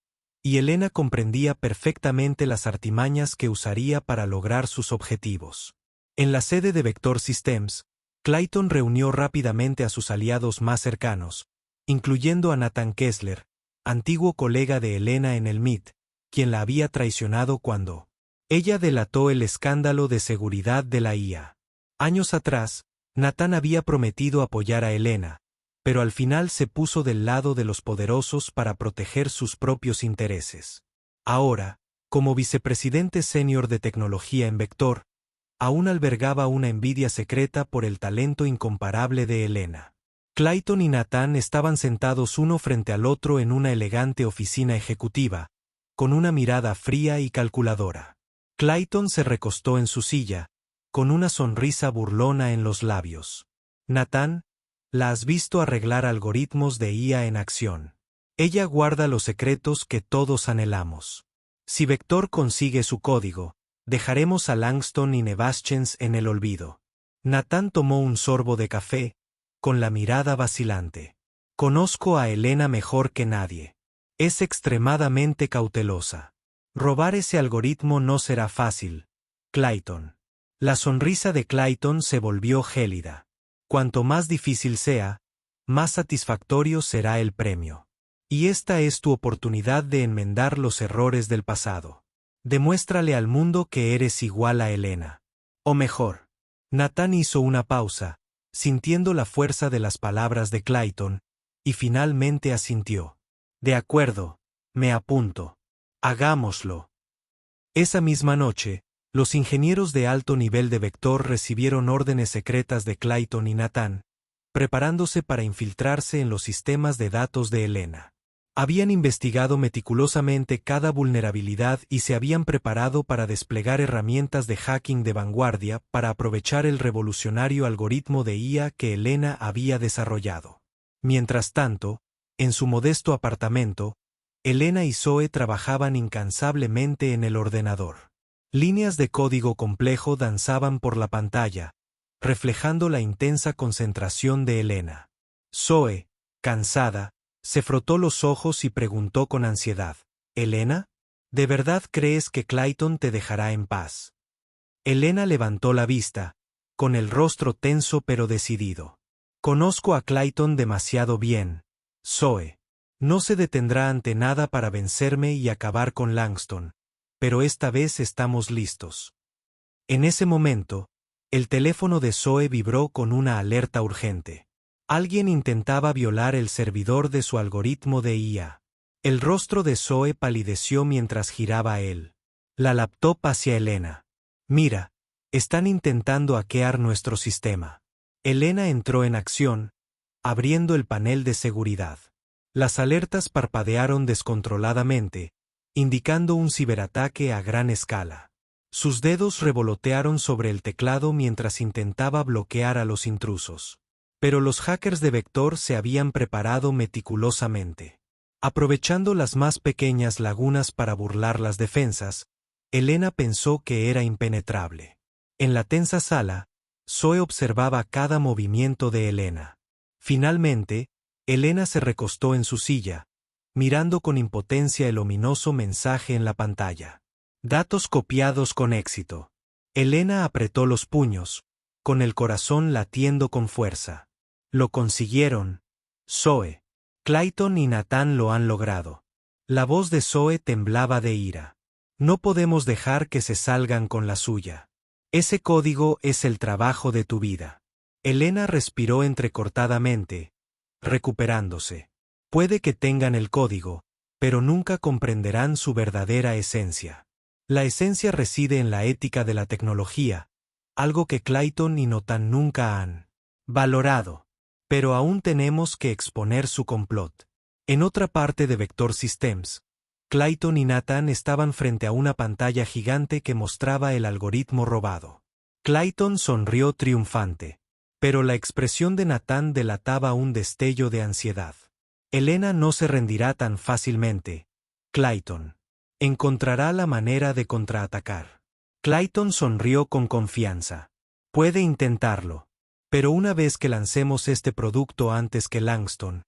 y Elena comprendía perfectamente las artimañas que usaría para lograr sus objetivos. En la sede de Vector Systems, Clayton reunió rápidamente a sus aliados más cercanos, incluyendo a Nathan Kessler, antiguo colega de Elena en el MIT, quien la había traicionado cuando ella delató el escándalo de seguridad de la IA. Años atrás, Nathan había prometido apoyar a Elena, pero al final se puso del lado de los poderosos para proteger sus propios intereses. Ahora, como vicepresidente senior de tecnología en Vector, aún albergaba una envidia secreta por el talento incomparable de Elena. Clayton y Nathan estaban sentados uno frente al otro en una elegante oficina ejecutiva, con una mirada fría y calculadora. Clayton se recostó en su silla, con una sonrisa burlona en los labios. Nathan, la has visto arreglar algoritmos de IA en acción. Ella guarda los secretos que todos anhelamos. Si Vector consigue su código, dejaremos a Langston y Nevaschens en el olvido. Nathan tomó un sorbo de café, con la mirada vacilante. Conozco a Elena mejor que nadie. Es extremadamente cautelosa. Robar ese algoritmo no será fácil, Clayton. La sonrisa de Clayton se volvió gélida. Cuanto más difícil sea, más satisfactorio será el premio. Y esta es tu oportunidad de enmendar los errores del pasado. Demuéstrale al mundo que eres igual a Elena. O mejor. Nathan hizo una pausa, sintiendo la fuerza de las palabras de Clayton, y finalmente asintió. De acuerdo, me apunto. Hagámoslo. Esa misma noche, los ingenieros de alto nivel de Vector recibieron órdenes secretas de Clayton y Nathan, preparándose para infiltrarse en los sistemas de datos de Elena. Habían investigado meticulosamente cada vulnerabilidad y se habían preparado para desplegar herramientas de hacking de vanguardia para aprovechar el revolucionario algoritmo de IA que Elena había desarrollado. Mientras tanto, en su modesto apartamento, Elena y Zoe trabajaban incansablemente en el ordenador. Líneas de código complejo danzaban por la pantalla, reflejando la intensa concentración de Elena. Zoe, cansada, se frotó los ojos y preguntó con ansiedad, ¿Elena? ¿De verdad crees que Clayton te dejará en paz? Elena levantó la vista, con el rostro tenso pero decidido. Conozco a Clayton demasiado bien, Zoe. No se detendrá ante nada para vencerme y acabar con Langston, pero esta vez estamos listos. En ese momento, el teléfono de Zoe vibró con una alerta urgente. Alguien intentaba violar el servidor de su algoritmo de IA. El rostro de Zoe palideció mientras giraba a él. La laptop hacia Elena. Mira, están intentando hackear nuestro sistema. Elena entró en acción, abriendo el panel de seguridad. Las alertas parpadearon descontroladamente, indicando un ciberataque a gran escala. Sus dedos revolotearon sobre el teclado mientras intentaba bloquear a los intrusos. Pero los hackers de Vector se habían preparado meticulosamente. Aprovechando las más pequeñas lagunas para burlar las defensas, Elena pensó que era impenetrable. En la tensa sala, Zoe observaba cada movimiento de Elena. Finalmente, Elena se recostó en su silla, mirando con impotencia el ominoso mensaje en la pantalla. Datos copiados con éxito. Elena apretó los puños, con el corazón latiendo con fuerza. Lo consiguieron. Zoe. Clayton y Nathan lo han logrado. La voz de Zoe temblaba de ira. No podemos dejar que se salgan con la suya. Ese código es el trabajo de tu vida. Elena respiró entrecortadamente, recuperándose. Puede que tengan el código, pero nunca comprenderán su verdadera esencia. La esencia reside en la ética de la tecnología, algo que Clayton y Nathan nunca han valorado. Pero aún tenemos que exponer su complot. En otra parte de Vector Systems, Clayton y Nathan estaban frente a una pantalla gigante que mostraba el algoritmo robado. Clayton sonrió triunfante, pero la expresión de Nathan delataba un destello de ansiedad. Elena no se rendirá tan fácilmente, Clayton. Encontrará la manera de contraatacar. Clayton sonrió con confianza. Puede intentarlo. Pero una vez que lancemos este producto antes que Langston,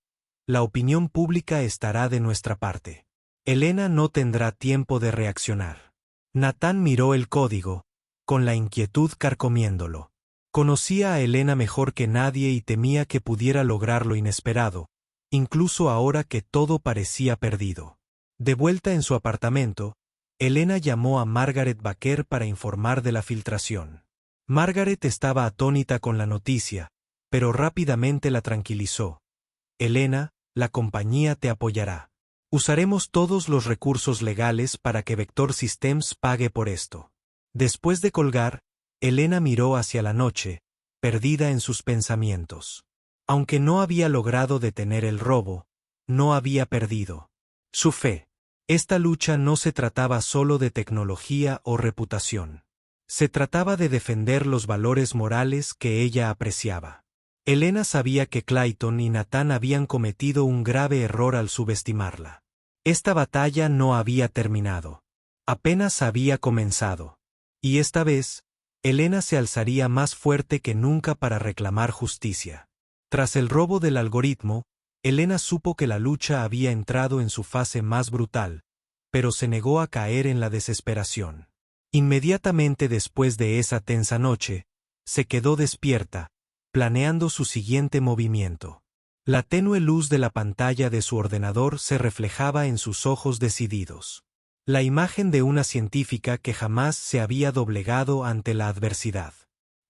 la opinión pública estará de nuestra parte. Elena no tendrá tiempo de reaccionar. Nathan miró el código, con la inquietud carcomiéndolo. Conocía a Elena mejor que nadie y temía que pudiera lograr lo inesperado, incluso ahora que todo parecía perdido. De vuelta en su apartamento, Elena llamó a Margaret Baker para informar de la filtración. Margaret estaba atónita con la noticia, pero rápidamente la tranquilizó. Elena, la compañía te apoyará. Usaremos todos los recursos legales para que Vector Systems pague por esto. Después de colgar, Elena miró hacia la noche, perdida en sus pensamientos. Aunque no había logrado detener el robo, no había perdido su fe. Esta lucha no se trataba solo de tecnología o reputación. Se trataba de defender los valores morales que ella apreciaba. Elena sabía que Clayton y Nathan habían cometido un grave error al subestimarla. Esta batalla no había terminado. Apenas había comenzado. Y esta vez, Elena se alzaría más fuerte que nunca para reclamar justicia. Tras el robo del algoritmo, Elena supo que la lucha había entrado en su fase más brutal, pero se negó a caer en la desesperación. Inmediatamente después de esa tensa noche, se quedó despierta, planeando su siguiente movimiento. La tenue luz de la pantalla de su ordenador se reflejaba en sus ojos decididos. La imagen de una científica que jamás se había doblegado ante la adversidad.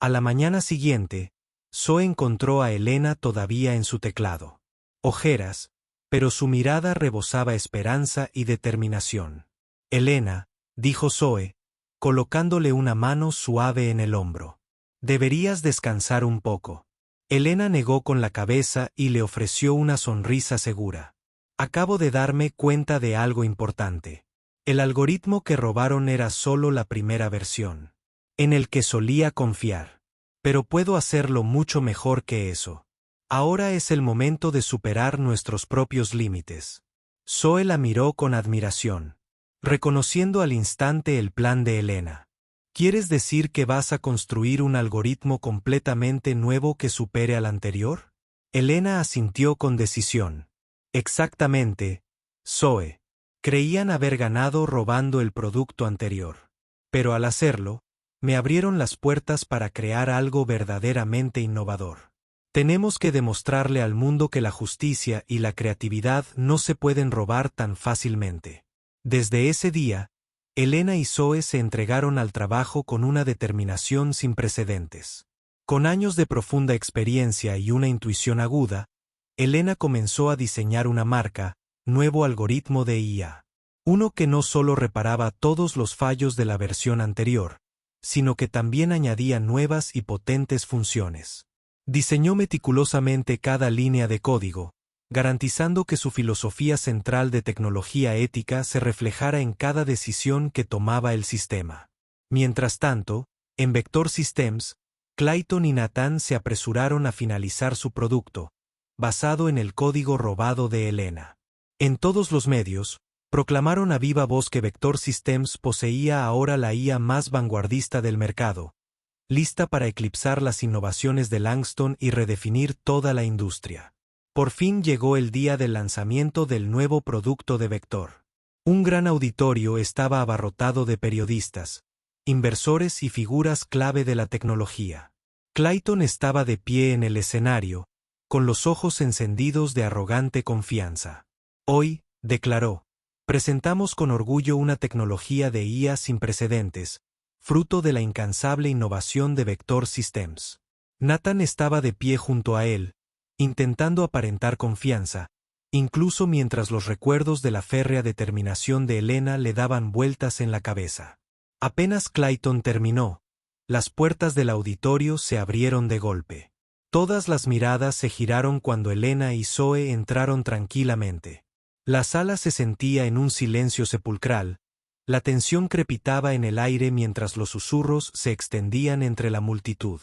A la mañana siguiente, Zoe encontró a Elena todavía en su teclado. Ojeras, pero su mirada rebosaba esperanza y determinación. Elena, dijo Zoe, colocándole una mano suave en el hombro. Deberías descansar un poco. Elena negó con la cabeza y le ofreció una sonrisa segura. Acabo de darme cuenta de algo importante. El algoritmo que robaron era solo la primera versión, en el que solía confiar. Pero puedo hacerlo mucho mejor que eso. Ahora es el momento de superar nuestros propios límites. Zoe la miró con admiración, reconociendo al instante el plan de Elena. ¿Quieres decir que vas a construir un algoritmo completamente nuevo que supere al anterior? Elena asintió con decisión. Exactamente, Zoe. Creían haber ganado robando el producto anterior. Pero al hacerlo, me abrieron las puertas para crear algo verdaderamente innovador. Tenemos que demostrarle al mundo que la justicia y la creatividad no se pueden robar tan fácilmente. Desde ese día, Elena y Zoe se entregaron al trabajo con una determinación sin precedentes. Con años de profunda experiencia y una intuición aguda, Elena comenzó a diseñar una marca, nuevo algoritmo de IA. Uno que no solo reparaba todos los fallos de la versión anterior, sino que también añadía nuevas y potentes funciones. Diseñó meticulosamente cada línea de código, garantizando que su filosofía central de tecnología ética se reflejara en cada decisión que tomaba el sistema. Mientras tanto, en Vector Systems, Clayton y Nathan se apresuraron a finalizar su producto, basado en el código robado de Elena. En todos los medios, proclamaron a viva voz que Vector Systems poseía ahora la IA más vanguardista del mercado, lista para eclipsar las innovaciones de Langston y redefinir toda la industria. Por fin llegó el día del lanzamiento del nuevo producto de Vector. Un gran auditorio estaba abarrotado de periodistas, inversores y figuras clave de la tecnología. Clayton estaba de pie en el escenario, con los ojos encendidos de arrogante confianza. Hoy, declaró, presentamos con orgullo una tecnología de IA sin precedentes, fruto de la incansable innovación de Vector Systems. Nathan estaba de pie junto a él, intentando aparentar confianza, incluso mientras los recuerdos de la férrea determinación de Elena le daban vueltas en la cabeza. Apenas Clayton terminó, las puertas del auditorio se abrieron de golpe. Todas las miradas se giraron cuando Elena y Zoe entraron tranquilamente. La sala se sentía en un silencio sepulcral, la tensión crepitaba en el aire mientras los susurros se extendían entre la multitud.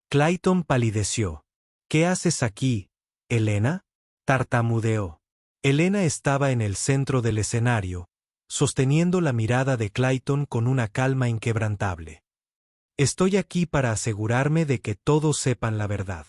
Clayton palideció. «¿Qué haces aquí, Elena?», tartamudeó. Elena estaba en el centro del escenario, sosteniendo la mirada de Clayton con una calma inquebrantable. «Estoy aquí para asegurarme de que todos sepan la verdad.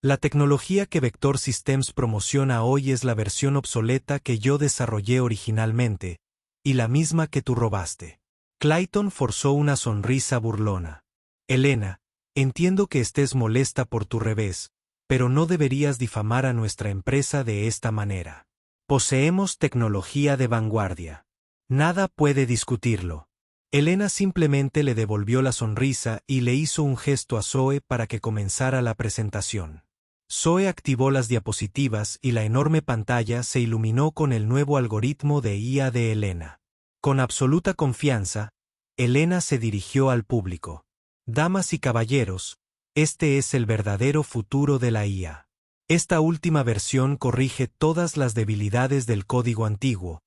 La tecnología que Vector Systems promociona hoy es la versión obsoleta que yo desarrollé originalmente, y la misma que tú robaste». Clayton forzó una sonrisa burlona. «Elena, entiendo que estés molesta por tu revés, pero no deberías difamar a nuestra empresa de esta manera. Poseemos tecnología de vanguardia. Nada puede discutirlo». Elena simplemente le devolvió la sonrisa y le hizo un gesto a Zoe para que comenzara la presentación. Zoe activó las diapositivas y la enorme pantalla se iluminó con el nuevo algoritmo de IA de Elena. Con absoluta confianza, Elena se dirigió al público. «Damas y caballeros, este es el verdadero futuro de la IA. Esta última versión corrige todas las debilidades del código antiguo,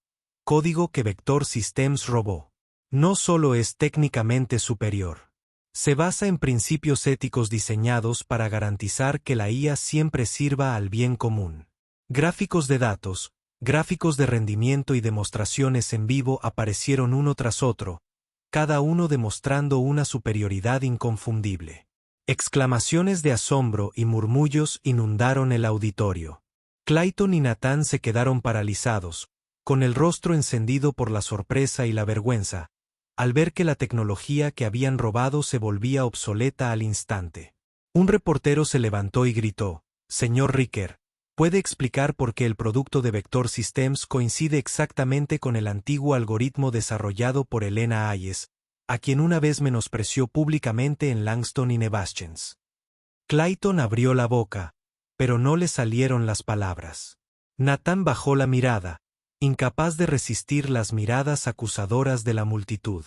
código que Vector Systems robó. No solo es técnicamente superior. Se basa en principios éticos diseñados para garantizar que la IA siempre sirva al bien común. Gráficos de datos, gráficos de rendimiento y demostraciones en vivo aparecieron uno tras otro, cada uno demostrando una superioridad inconfundible. Exclamaciones de asombro y murmullos inundaron el auditorio. Clayton y Nathan se quedaron paralizados, con el rostro encendido por la sorpresa y la vergüenza, al ver que la tecnología que habían robado se volvía obsoleta al instante. Un reportero se levantó y gritó: «Señor Ricker, ¿puede explicar por qué el producto de Vector Systems coincide exactamente con el antiguo algoritmo desarrollado por Elena Hayes, a quien una vez menospreció públicamente en Langston y Nevaschens?» Clayton abrió la boca, pero no le salieron las palabras. Nathan bajó la mirada, incapaz de resistir las miradas acusadoras de la multitud.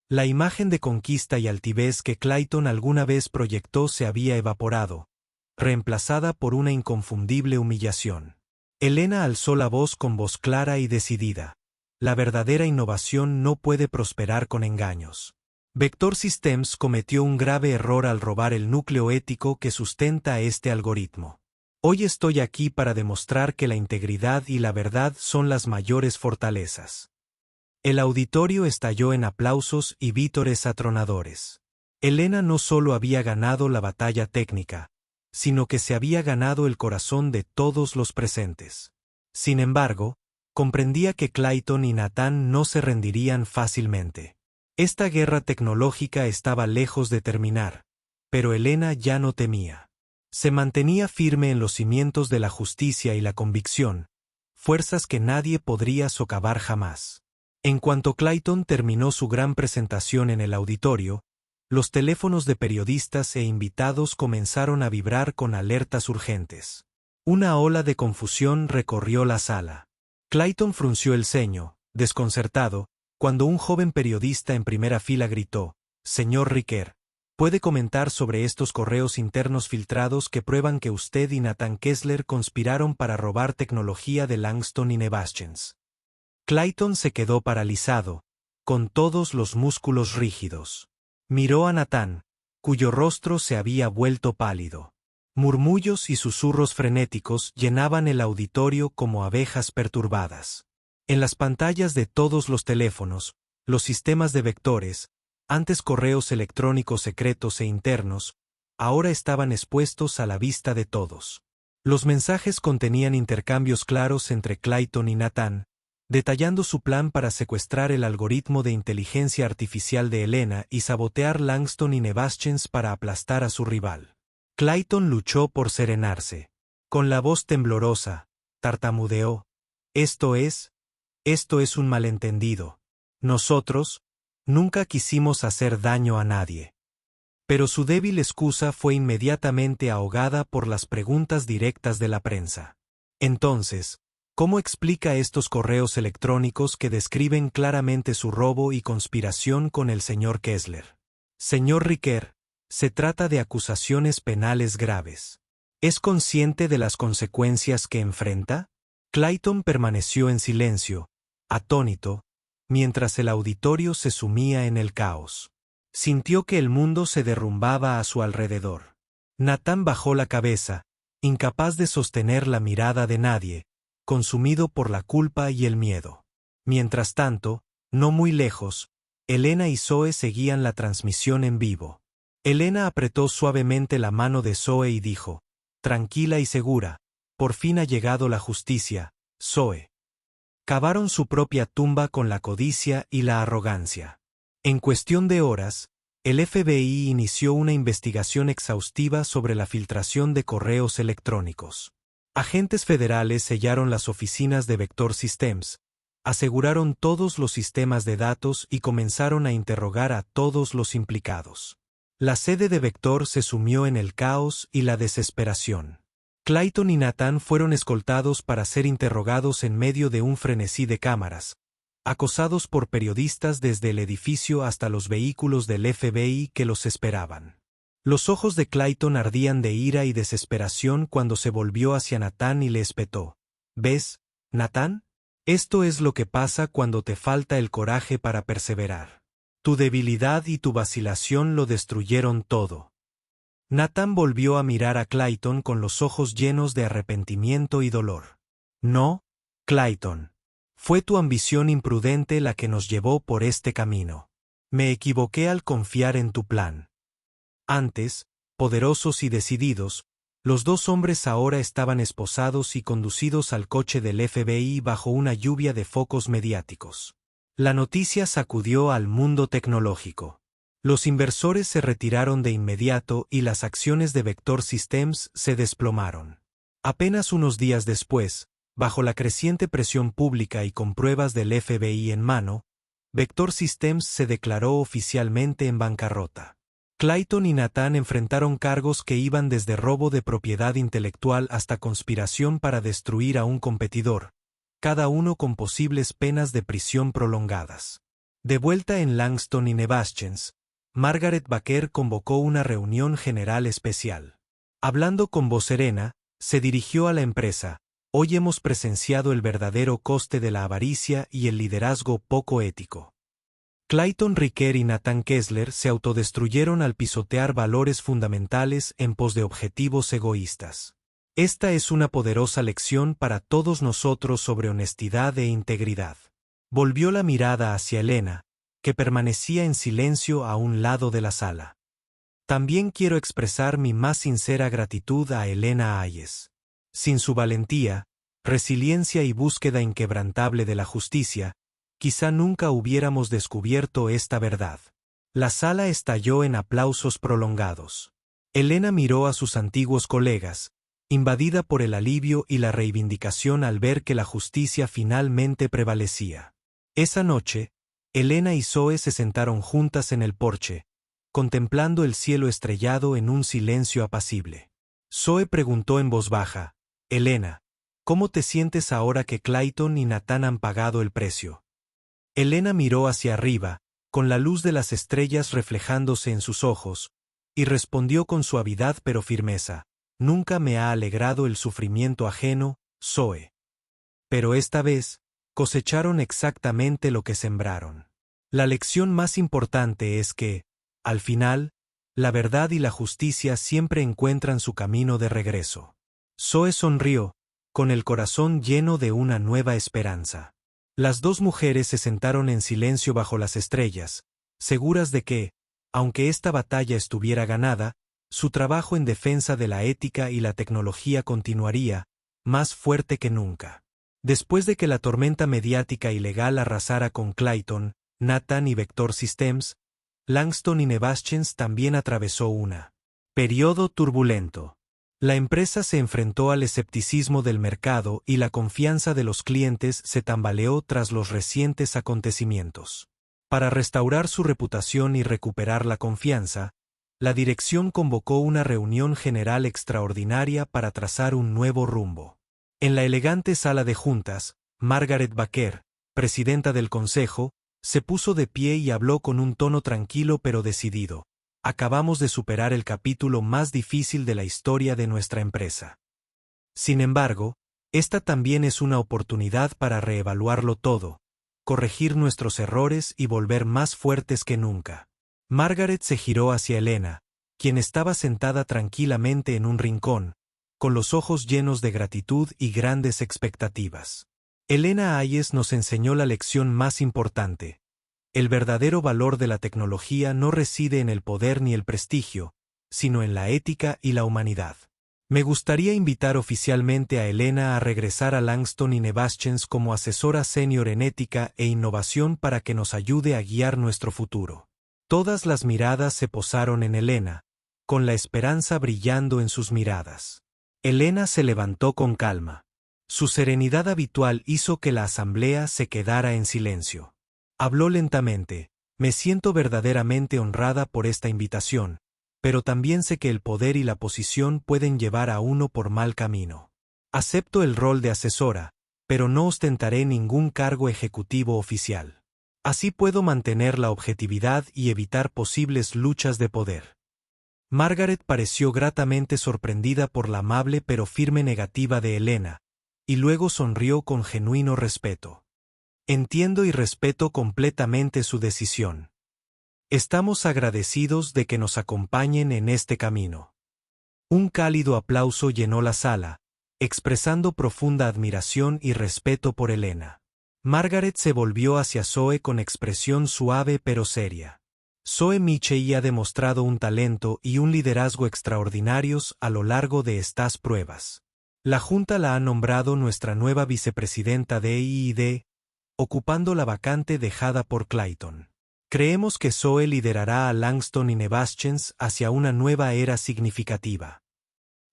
La imagen de conquista y altivez que Clayton alguna vez proyectó se había evaporado, reemplazada por una inconfundible humillación. Elena alzó la voz con voz clara y decidida. «La verdadera innovación no puede prosperar con engaños. Vector Systems cometió un grave error al robar el núcleo ético que sustenta este algoritmo. Hoy estoy aquí para demostrar que la integridad y la verdad son las mayores fortalezas». El auditorio estalló en aplausos y vítores atronadores. Elena no solo había ganado la batalla técnica, sino que se había ganado el corazón de todos los presentes. Sin embargo, comprendía que Clayton y Nathan no se rendirían fácilmente. Esta guerra tecnológica estaba lejos de terminar, pero Elena ya no temía. Se mantenía firme en los cimientos de la justicia y la convicción, fuerzas que nadie podría socavar jamás. En cuanto Clayton terminó su gran presentación en el auditorio, los teléfonos de periodistas e invitados comenzaron a vibrar con alertas urgentes. Una ola de confusión recorrió la sala. Clayton frunció el ceño, desconcertado, cuando un joven periodista en primera fila gritó: «Señor Ricker, ¿puede comentar sobre estos correos internos filtrados que prueban que usted y Nathan Kessler conspiraron para robar tecnología de Langston y Nevaschens?» Clayton se quedó paralizado, con todos los músculos rígidos. Miró a Nathan, cuyo rostro se había vuelto pálido. Murmullos y susurros frenéticos llenaban el auditorio como abejas perturbadas. En las pantallas de todos los teléfonos, los sistemas de vectores, antes correos electrónicos secretos e internos, ahora estaban expuestos a la vista de todos. Los mensajes contenían intercambios claros entre Clayton y Nathan, detallando su plan para secuestrar el algoritmo de inteligencia artificial de Elena y sabotear Langston y Nevaschens para aplastar a su rival. Clayton luchó por serenarse. Con la voz temblorosa, tartamudeó: Esto es un malentendido. Nosotros nunca quisimos hacer daño a nadie». Pero su débil excusa fue inmediatamente ahogada por las preguntas directas de la prensa. Entonces, ¿Cómo explica estos correos electrónicos que describen claramente su robo y conspiración con el señor Kessler? Señor Riquer, se trata de acusaciones penales graves. ¿Es consciente de las consecuencias que enfrenta? Clayton permaneció en silencio, atónito, mientras el auditorio se sumía en el caos. Sintió que el mundo se derrumbaba a su alrededor. Nathan bajó la cabeza, incapaz de sostener la mirada de nadie, consumido por la culpa y el miedo. Mientras tanto, no muy lejos, Elena y Zoe seguían la transmisión en vivo. Elena apretó suavemente la mano de Zoe y dijo: «Tranquila y segura, por fin ha llegado la justicia, Zoe». Cavaron su propia tumba con la codicia y la arrogancia. En cuestión de horas, el FBI inició una investigación exhaustiva sobre la filtración de correos electrónicos. Agentes federales sellaron las oficinas de Vector Systems, aseguraron todos los sistemas de datos y comenzaron a interrogar a todos los implicados. La sede de Vector se sumió en el caos y la desesperación. Clayton y Nathan fueron escoltados para ser interrogados en medio de un frenesí de cámaras, acosados por periodistas desde el edificio hasta los vehículos del FBI que los esperaban. Los ojos de Clayton ardían de ira y desesperación cuando se volvió hacia Nathan y le espetó: «¿Ves, Nathan? Esto es lo que pasa cuando te falta el coraje para perseverar. Tu debilidad y tu vacilación lo destruyeron todo». Nathan volvió a mirar a Clayton con los ojos llenos de arrepentimiento y dolor. «No, Clayton. Fue tu ambición imprudente la que nos llevó por este camino. Me equivoqué al confiar en tu plan». Antes, poderosos y decididos, los dos hombres ahora estaban esposados y conducidos al coche del FBI bajo una lluvia de focos mediáticos. La noticia sacudió al mundo tecnológico. Los inversores se retiraron de inmediato y las acciones de Vector Systems se desplomaron. Apenas unos días después, bajo la creciente presión pública y con pruebas del FBI en mano, Vector Systems se declaró oficialmente en bancarrota. Clayton y Nathan enfrentaron cargos que iban desde robo de propiedad intelectual hasta conspiración para destruir a un competidor, cada uno con posibles penas de prisión prolongadas. De vuelta en Langston y Nevaschens, Margaret Baker convocó una reunión general especial. Hablando con voz serena, se dirigió a la empresa: «Hoy hemos presenciado el verdadero coste de la avaricia y el liderazgo poco ético». Clayton Riquer y Nathan Kessler se autodestruyeron al pisotear valores fundamentales en pos de objetivos egoístas. Esta es una poderosa lección para todos nosotros sobre honestidad e integridad. Volvió la mirada hacia Elena, que permanecía en silencio a un lado de la sala. También quiero expresar mi más sincera gratitud a Elena Hayes. Sin su valentía, resiliencia y búsqueda inquebrantable de la justicia, quizá nunca hubiéramos descubierto esta verdad. La sala estalló en aplausos prolongados. Elena miró a sus antiguos colegas, invadida por el alivio y la reivindicación al ver que la justicia finalmente prevalecía. Esa noche, Elena y Zoe se sentaron juntas en el porche, contemplando el cielo estrellado en un silencio apacible. Zoe preguntó en voz baja: «Elena, ¿cómo te sientes ahora que Clayton y Nathan han pagado el precio?» Elena miró hacia arriba, con la luz de las estrellas reflejándose en sus ojos, y respondió con suavidad pero firmeza: «Nunca me ha alegrado el sufrimiento ajeno, Zoe. Pero esta vez, cosecharon exactamente lo que sembraron. La lección más importante es que, al final, la verdad y la justicia siempre encuentran su camino de regreso». Zoe sonrió, con el corazón lleno de una nueva esperanza. Las dos mujeres se sentaron en silencio bajo las estrellas, seguras de que, aunque esta batalla estuviera ganada, su trabajo en defensa de la ética y la tecnología continuaría, más fuerte que nunca. Después de que la tormenta mediática y legal arrasara con Clayton, Nathan y Vector Systems, Langston y Nevaschens también atravesó una periodo turbulento. La empresa se enfrentó al escepticismo del mercado y la confianza de los clientes se tambaleó tras los recientes acontecimientos. Para restaurar su reputación y recuperar la confianza, la dirección convocó una reunión general extraordinaria para trazar un nuevo rumbo. En la elegante sala de juntas, Margaret Baker, presidenta del consejo, se puso de pie y habló con un tono tranquilo pero decidido. Acabamos de superar el capítulo más difícil de la historia de nuestra empresa. Sin embargo, esta también es una oportunidad para reevaluarlo todo, corregir nuestros errores y volver más fuertes que nunca. Margaret se giró hacia Elena, quien estaba sentada tranquilamente en un rincón, con los ojos llenos de gratitud y grandes expectativas. Elena Hayes nos enseñó la lección más importante. El verdadero valor de la tecnología no reside en el poder ni el prestigio, sino en la ética y la humanidad. Me gustaría invitar oficialmente a Elena a regresar a Langston y Nevaschens como asesora senior en ética e innovación para que nos ayude a guiar nuestro futuro. Todas las miradas se posaron en Elena, con la esperanza brillando en sus miradas. Elena se levantó con calma. Su serenidad habitual hizo que la asamblea se quedara en silencio. Habló lentamente: me siento verdaderamente honrada por esta invitación, pero también sé que el poder y la posición pueden llevar a uno por mal camino. Acepto el rol de asesora, pero no ostentaré ningún cargo ejecutivo oficial. Así puedo mantener la objetividad y evitar posibles luchas de poder. Margaret pareció gratamente sorprendida por la amable pero firme negativa de Elena, y luego sonrió con genuino respeto. Entiendo y respeto completamente su decisión. Estamos agradecidos de que nos acompañen en este camino. Un cálido aplauso llenó la sala, expresando profunda admiración y respeto por Elena. Margaret se volvió hacia Zoe con expresión suave pero seria. Zoe Michei ha demostrado un talento y un liderazgo extraordinarios a lo largo de estas pruebas. La Junta la ha nombrado nuestra nueva vicepresidenta de I+D, ocupando la vacante dejada por Clayton. Creemos que Zoe liderará a Langston y Nevaschens hacia una nueva era significativa.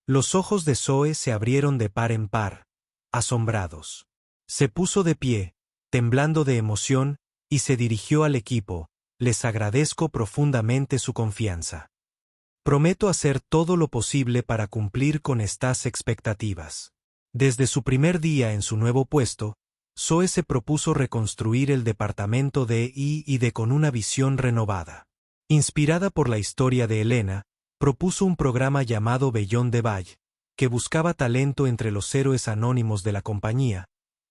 Los ojos de Zoe se abrieron de par en par, asombrados. Se puso de pie, temblando de emoción, y se dirigió al equipo: les agradezco profundamente su confianza. Prometo hacer todo lo posible para cumplir con estas expectativas. Desde su primer día en su nuevo puesto, Zoe se propuso reconstruir el departamento de I+D con una visión renovada. Inspirada por la historia de Elena, propuso un programa llamado Beyond the Bay, que buscaba talento entre los héroes anónimos de la compañía,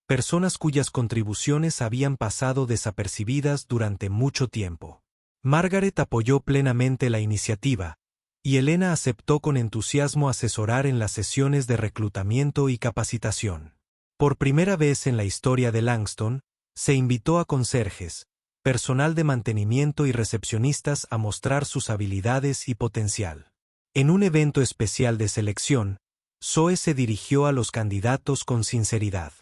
personas cuyas contribuciones habían pasado desapercibidas durante mucho tiempo. Margaret apoyó plenamente la iniciativa, y Elena aceptó con entusiasmo asesorar en las sesiones de reclutamiento y capacitación. Por primera vez en la historia de Langston, se invitó a conserjes, personal de mantenimiento y recepcionistas a mostrar sus habilidades y potencial. En un evento especial de selección, Zoe se dirigió a los candidatos con sinceridad.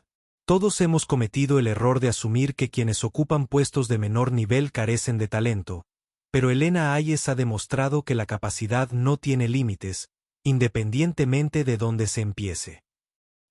Todos hemos cometido el error de asumir que quienes ocupan puestos de menor nivel carecen de talento, pero Elena Hayes ha demostrado que la capacidad no tiene límites, independientemente de dónde se empiece.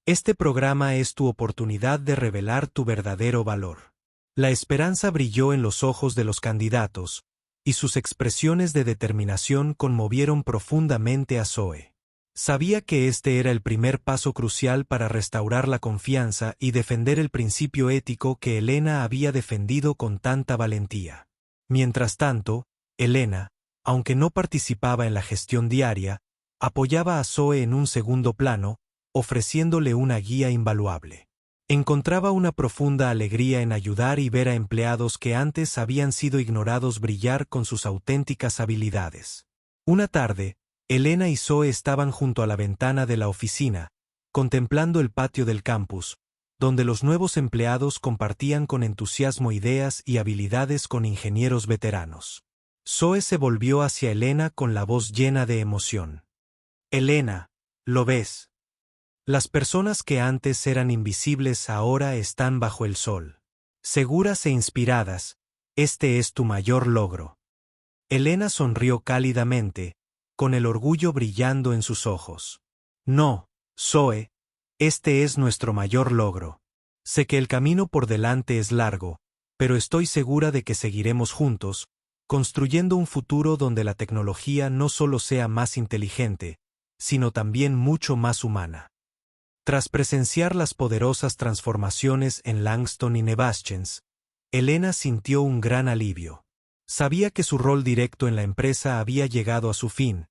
Este programa es tu oportunidad de revelar tu verdadero valor. La esperanza brilló en los ojos de los candidatos, y sus expresiones de determinación conmovieron profundamente a Zoe. Sabía que este era el primer paso crucial para restaurar la confianza y defender el principio ético que Elena había defendido con tanta valentía. Mientras tanto, Elena, aunque no participaba en la gestión diaria, apoyaba a Zoe en un segundo plano, ofreciéndole una guía invaluable. Encontraba una profunda alegría en ayudar y ver a empleados que antes habían sido ignorados brillar con sus auténticas habilidades. Una tarde, Elena y Zoe estaban junto a la ventana de la oficina, contemplando el patio del campus, donde los nuevos empleados compartían con entusiasmo ideas y habilidades con ingenieros veteranos. Zoe se volvió hacia Elena con la voz llena de emoción. Elena, ¿lo ves? Las personas que antes eran invisibles ahora están bajo el sol. Seguras e inspiradas, este es tu mayor logro. Elena sonrió cálidamente, con el orgullo brillando en sus ojos. No, Zoe, este es nuestro mayor logro. Sé que el camino por delante es largo, pero estoy segura de que seguiremos juntos, construyendo un futuro donde la tecnología no solo sea más inteligente, sino también mucho más humana. Tras presenciar las poderosas transformaciones en Langston y Nevaschens, Elena sintió un gran alivio. Sabía que su rol directo en la empresa había llegado a su fin,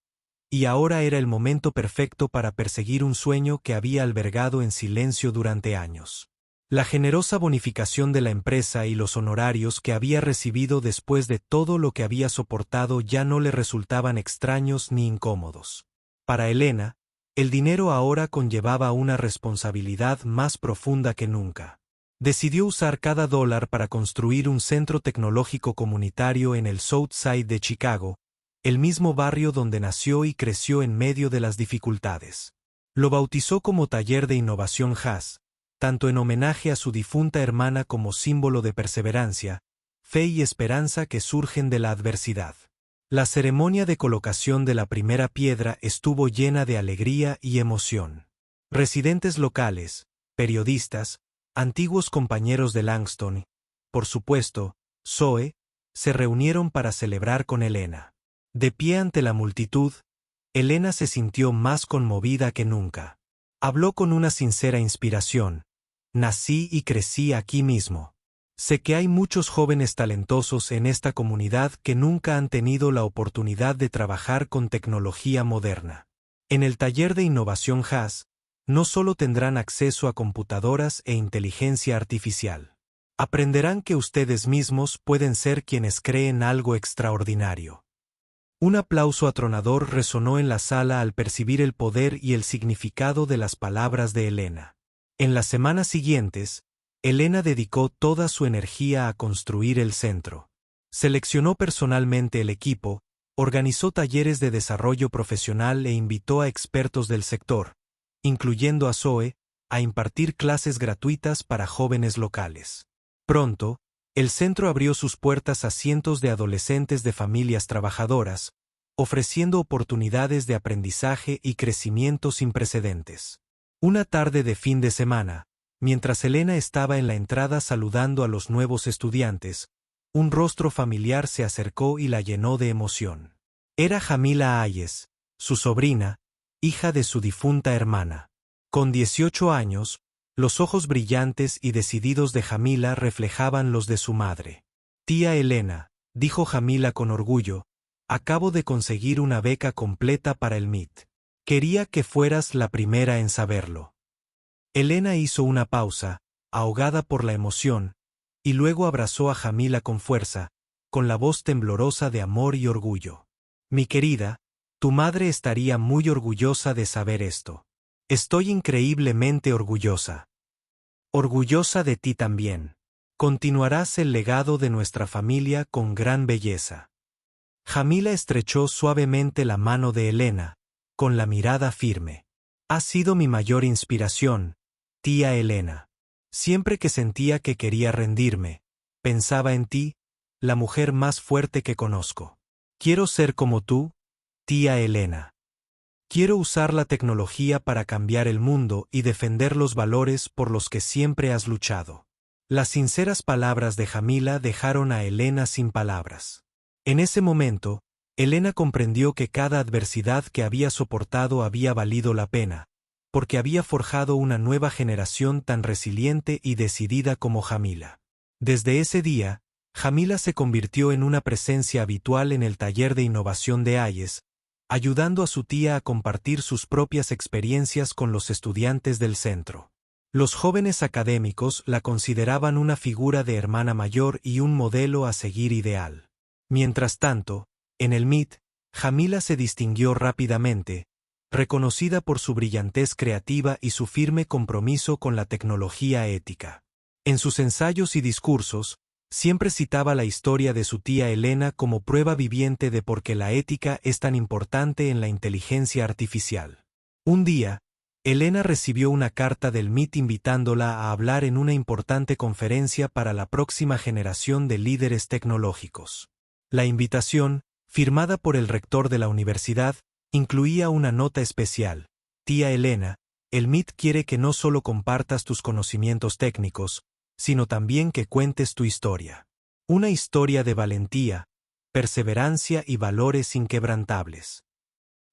y ahora era el momento perfecto para perseguir un sueño que había albergado en silencio durante años. La generosa bonificación de la empresa y los honorarios que había recibido después de todo lo que había soportado ya no le resultaban extraños ni incómodos. Para Elena, el dinero ahora conllevaba una responsabilidad más profunda que nunca. Decidió usar cada dólar para construir un centro tecnológico comunitario en el South Side de Chicago, el mismo barrio donde nació y creció en medio de las dificultades. Lo bautizó como Taller de Innovación Haas, tanto en homenaje a su difunta hermana como símbolo de perseverancia, fe y esperanza que surgen de la adversidad. La ceremonia de colocación de la primera piedra estuvo llena de alegría y emoción. Residentes locales, periodistas, antiguos compañeros de Langston, por supuesto, Zoe, se reunieron para celebrar con Elena. De pie ante la multitud, Elena se sintió más conmovida que nunca. Habló con una sincera inspiración. Nací y crecí aquí mismo. Sé que hay muchos jóvenes talentosos en esta comunidad que nunca han tenido la oportunidad de trabajar con tecnología moderna. En el taller de innovación Haas, no solo tendrán acceso a computadoras e inteligencia artificial. Aprenderán que ustedes mismos pueden ser quienes creen algo extraordinario. Un aplauso atronador resonó en la sala al percibir el poder y el significado de las palabras de Elena. En las semanas siguientes, Elena dedicó toda su energía a construir el centro. Seleccionó personalmente el equipo, organizó talleres de desarrollo profesional e invitó a expertos del sector, incluyendo a Zoe, a impartir clases gratuitas para jóvenes locales. Pronto, el centro abrió sus puertas a cientos de adolescentes de familias trabajadoras, ofreciendo oportunidades de aprendizaje y crecimiento sin precedentes. Una tarde de fin de semana, mientras Elena estaba en la entrada saludando a los nuevos estudiantes, un rostro familiar se acercó y la llenó de emoción. Era Jamila Hayes, su sobrina, hija de su difunta hermana. Con 18 años, los ojos brillantes y decididos de Jamila reflejaban los de su madre. Tía Elena, dijo Jamila con orgullo, acabo de conseguir una beca completa para el MIT. Quería que fueras la primera en saberlo. Elena hizo una pausa, ahogada por la emoción, y luego abrazó a Jamila con fuerza, con la voz temblorosa de amor y orgullo. Mi querida, tu madre estaría muy orgullosa de saber esto. Estoy increíblemente orgullosa. Orgullosa de ti también. Continuarás el legado de nuestra familia con gran belleza. Jamila estrechó suavemente la mano de Elena, con la mirada firme. Has sido mi mayor inspiración, tía Elena. Siempre que sentía que quería rendirme, pensaba en ti, la mujer más fuerte que conozco. Quiero ser como tú, tía Elena. Quiero usar la tecnología para cambiar el mundo y defender los valores por los que siempre has luchado. Las sinceras palabras de Jamila dejaron a Elena sin palabras. En ese momento, Elena comprendió que cada adversidad que había soportado había valido la pena, porque había forjado una nueva generación tan resiliente y decidida como Jamila. Desde ese día, Jamila se convirtió en una presencia habitual en el taller de innovación de Hayes, ayudando a su tía a compartir sus propias experiencias con los estudiantes del centro. Los jóvenes académicos la consideraban una figura de hermana mayor y un modelo a seguir ideal. Mientras tanto, en el MIT, Jamila se distinguió rápidamente, reconocida por su brillantez creativa y su firme compromiso con la tecnología ética. En sus ensayos y discursos, siempre citaba la historia de su tía Elena como prueba viviente de por qué la ética es tan importante en la inteligencia artificial. Un día, Elena recibió una carta del MIT invitándola a hablar en una importante conferencia para la próxima generación de líderes tecnológicos. La invitación, firmada por el rector de la universidad, incluía una nota especial. Tía Elena, el MIT quiere que no solo compartas tus conocimientos técnicos, sino también que cuentes tu historia. Una historia de valentía, perseverancia y valores inquebrantables.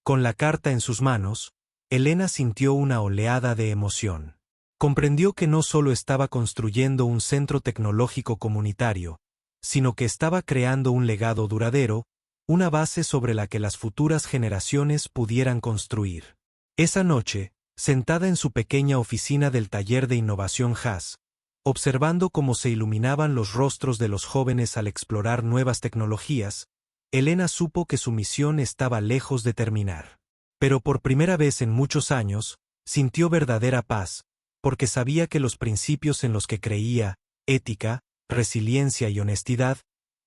Con la carta en sus manos, Elena sintió una oleada de emoción. Comprendió que no solo estaba construyendo un centro tecnológico comunitario, sino que estaba creando un legado duradero, una base sobre la que las futuras generaciones pudieran construir. Esa noche, sentada en su pequeña oficina del taller de innovación Haas, observando cómo se iluminaban los rostros de los jóvenes al explorar nuevas tecnologías, Elena supo que su misión estaba lejos de terminar. Pero por primera vez en muchos años, sintió verdadera paz, porque sabía que los principios en los que creía, ética, resiliencia y honestidad,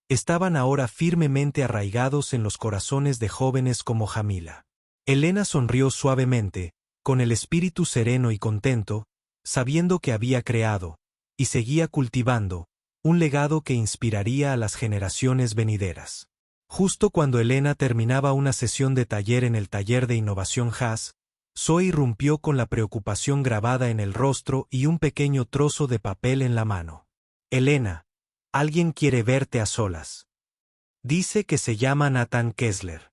estaban ahora firmemente arraigados en los corazones de jóvenes como Jamila. Elena sonrió suavemente, con el espíritu sereno y contento, sabiendo que había creado, y seguía cultivando, un legado que inspiraría a las generaciones venideras. Justo cuando Elena terminaba una sesión de taller en el taller de innovación Haas, Zoe irrumpió con la preocupación grabada en el rostro y un pequeño trozo de papel en la mano. Elena, alguien quiere verte a solas. Dice que se llama Nathan Kessler.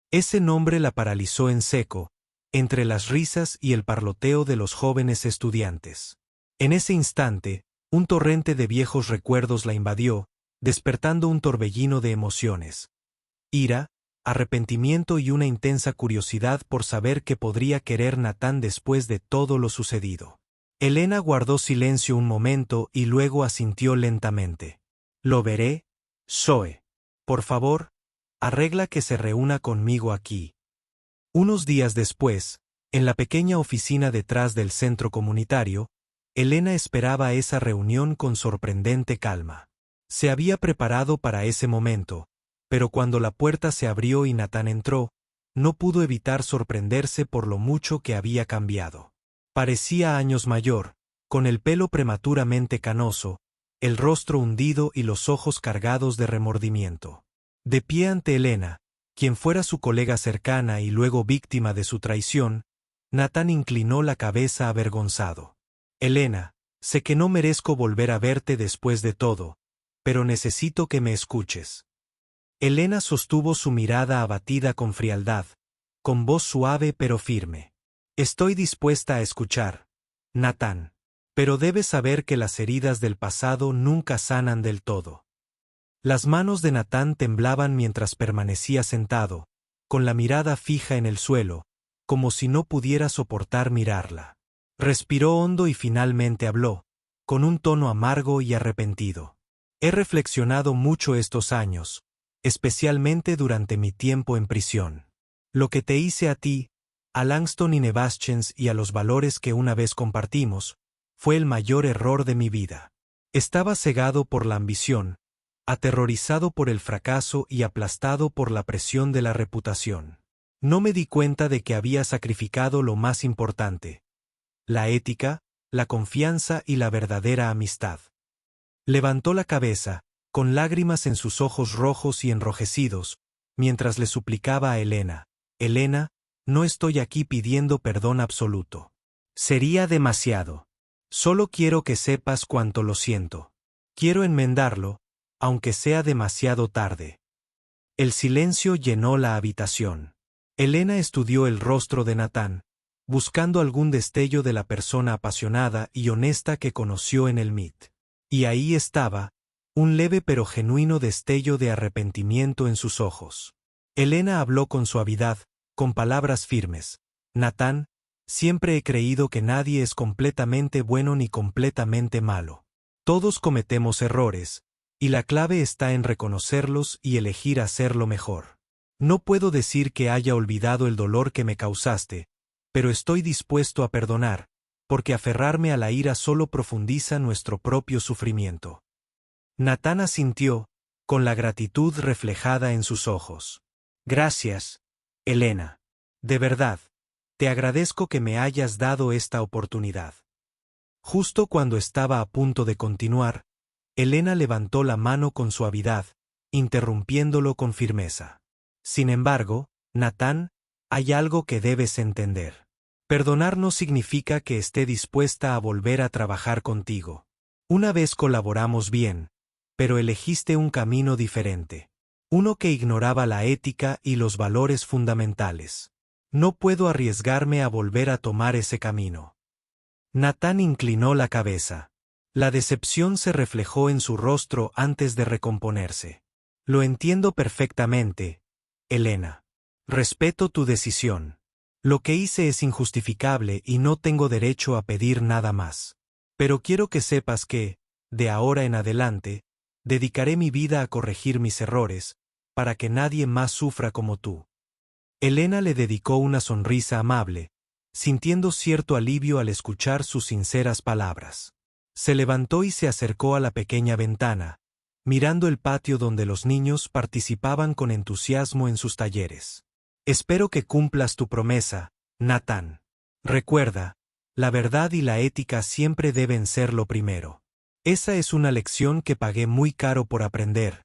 Ese nombre la paralizó en seco, entre las risas y el parloteo de los jóvenes estudiantes. En ese instante, un torrente de viejos recuerdos la invadió, despertando un torbellino de emociones. Ira, arrepentimiento y una intensa curiosidad por saber qué podría querer Nathan después de todo lo sucedido. Elena guardó silencio un momento y luego asintió lentamente. Lo veré, Zoe. Por favor, arregla que se reúna conmigo aquí. Unos días después, en la pequeña oficina detrás del centro comunitario, Elena esperaba esa reunión con sorprendente calma. Se había preparado para ese momento, pero cuando la puerta se abrió y Nathan entró, no pudo evitar sorprenderse por lo mucho que había cambiado. Parecía años mayor, con el pelo prematuramente canoso, el rostro hundido y los ojos cargados de remordimiento. De pie ante Elena, quien fuera su colega cercana y luego víctima de su traición, Nathan inclinó la cabeza avergonzado. Elena, sé que no merezco volver a verte después de todo, pero necesito que me escuches. Elena sostuvo su mirada abatida con frialdad, con voz suave pero firme. Estoy dispuesta a escuchar, Nathan, pero debes saber que las heridas del pasado nunca sanan del todo. Las manos de Nathan temblaban mientras permanecía sentado, con la mirada fija en el suelo, como si no pudiera soportar mirarla. Respiró hondo y finalmente habló, con un tono amargo y arrepentido. He reflexionado mucho estos años, especialmente durante mi tiempo en prisión. Lo que te hice a ti, a Langston y Nevaschens y a los valores que una vez compartimos, fue el mayor error de mi vida. Estaba cegado por la ambición, aterrorizado por el fracaso y aplastado por la presión de la reputación. No me di cuenta de que había sacrificado lo más importante: la ética, la confianza y la verdadera amistad. Levantó la cabeza, con lágrimas en sus ojos rojos y enrojecidos, mientras le suplicaba a Elena: Elena, no estoy aquí pidiendo perdón absoluto. Sería demasiado. Solo quiero que sepas cuánto lo siento. Quiero enmendarlo, aunque sea demasiado tarde. El silencio llenó la habitación. Elena estudió el rostro de Nathan, buscando algún destello de la persona apasionada y honesta que conoció en el MIT. Y ahí estaba, un leve pero genuino destello de arrepentimiento en sus ojos. Elena habló con suavidad, con palabras firmes. Nathan, siempre he creído que nadie es completamente bueno ni completamente malo. Todos cometemos errores, y la clave está en reconocerlos y elegir hacerlo mejor. No puedo decir que haya olvidado el dolor que me causaste, pero estoy dispuesto a perdonar, porque aferrarme a la ira solo profundiza nuestro propio sufrimiento. Nathan asintió, con la gratitud reflejada en sus ojos. Gracias, Elena. De verdad, te agradezco que me hayas dado esta oportunidad. Justo cuando estaba a punto de continuar, Elena levantó la mano con suavidad, interrumpiéndolo con firmeza. Sin embargo, Nathan, hay algo que debes entender. Perdonar no significa que esté dispuesta a volver a trabajar contigo. Una vez colaboramos bien, pero elegiste un camino diferente. Uno que ignoraba la ética y los valores fundamentales. No puedo arriesgarme a volver a tomar ese camino. Natán inclinó la cabeza. La decepción se reflejó en su rostro antes de recomponerse. Lo entiendo perfectamente, Elena. Respeto tu decisión. Lo que hice es injustificable y no tengo derecho a pedir nada más. Pero quiero que sepas que, de ahora en adelante, dedicaré mi vida a corregir mis errores, para que nadie más sufra como tú. Elena le dedicó una sonrisa amable, sintiendo cierto alivio al escuchar sus sinceras palabras. Se levantó y se acercó a la pequeña ventana, mirando el patio donde los niños participaban con entusiasmo en sus talleres. Espero que cumplas tu promesa, Natán. Recuerda, la verdad y la ética siempre deben ser lo primero. Esa es una lección que pagué muy caro por aprender,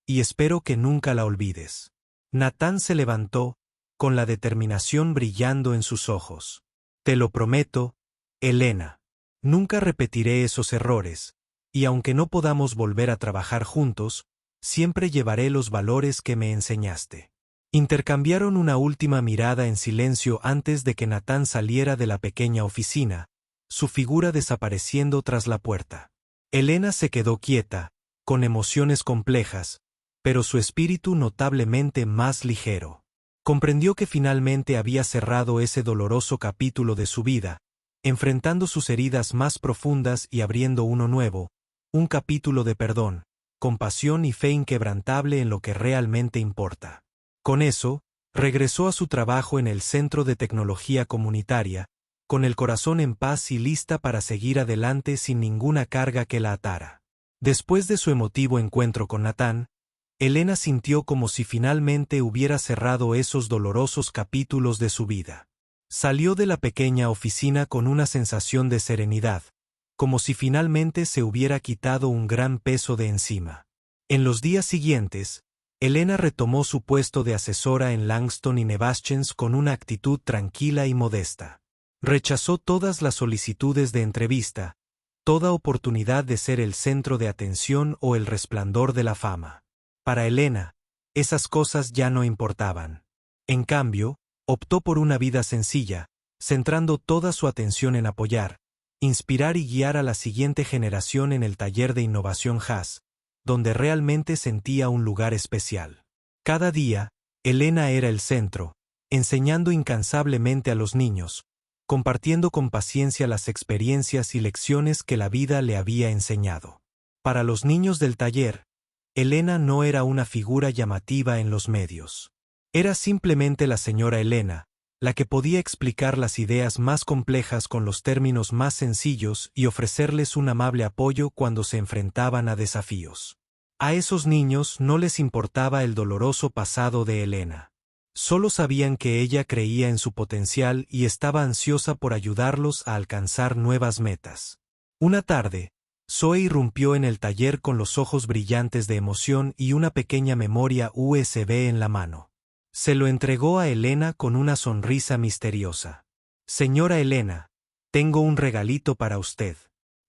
y espero que nunca la olvides. Natán se levantó, con la determinación brillando en sus ojos. Te lo prometo, Elena. Nunca repetiré esos errores, y aunque no podamos volver a trabajar juntos, siempre llevaré los valores que me enseñaste. Intercambiaron una última mirada en silencio antes de que Natán saliera de la pequeña oficina, su figura desapareciendo tras la puerta. Elena se quedó quieta, con emociones complejas, pero su espíritu notablemente más ligero. Comprendió que finalmente había cerrado ese doloroso capítulo de su vida, enfrentando sus heridas más profundas y abriendo uno nuevo, un capítulo de perdón, compasión y fe inquebrantable en lo que realmente importa. Con eso, regresó a su trabajo en el Centro de Tecnología Comunitaria, con el corazón en paz y lista para seguir adelante sin ninguna carga que la atara. Después de su emotivo encuentro con Natán, Elena sintió como si finalmente hubiera cerrado esos dolorosos capítulos de su vida. Salió de la pequeña oficina con una sensación de serenidad, como si finalmente se hubiera quitado un gran peso de encima. En los días siguientes, Elena retomó su puesto de asesora en Langston y Nevaschens con una actitud tranquila y modesta. Rechazó todas las solicitudes de entrevista, toda oportunidad de ser el centro de atención o el resplandor de la fama. Para Elena, esas cosas ya no importaban. En cambio, optó por una vida sencilla, centrando toda su atención en apoyar, inspirar y guiar a la siguiente generación en el taller de innovación Haas, donde realmente sentía un lugar especial. Cada día, Elena era el centro, enseñando incansablemente a los niños, compartiendo con paciencia las experiencias y lecciones que la vida le había enseñado. Para los niños del taller, Elena no era una figura llamativa en los medios. Era simplemente la señora Elena, la que podía explicar las ideas más complejas con los términos más sencillos y ofrecerles un amable apoyo cuando se enfrentaban a desafíos. A esos niños no les importaba el doloroso pasado de Elena. Solo sabían que ella creía en su potencial y estaba ansiosa por ayudarlos a alcanzar nuevas metas. Una tarde, Zoe irrumpió en el taller con los ojos brillantes de emoción y una pequeña memoria USB en la mano. Se lo entregó a Elena con una sonrisa misteriosa. Señora Elena, tengo un regalito para usted.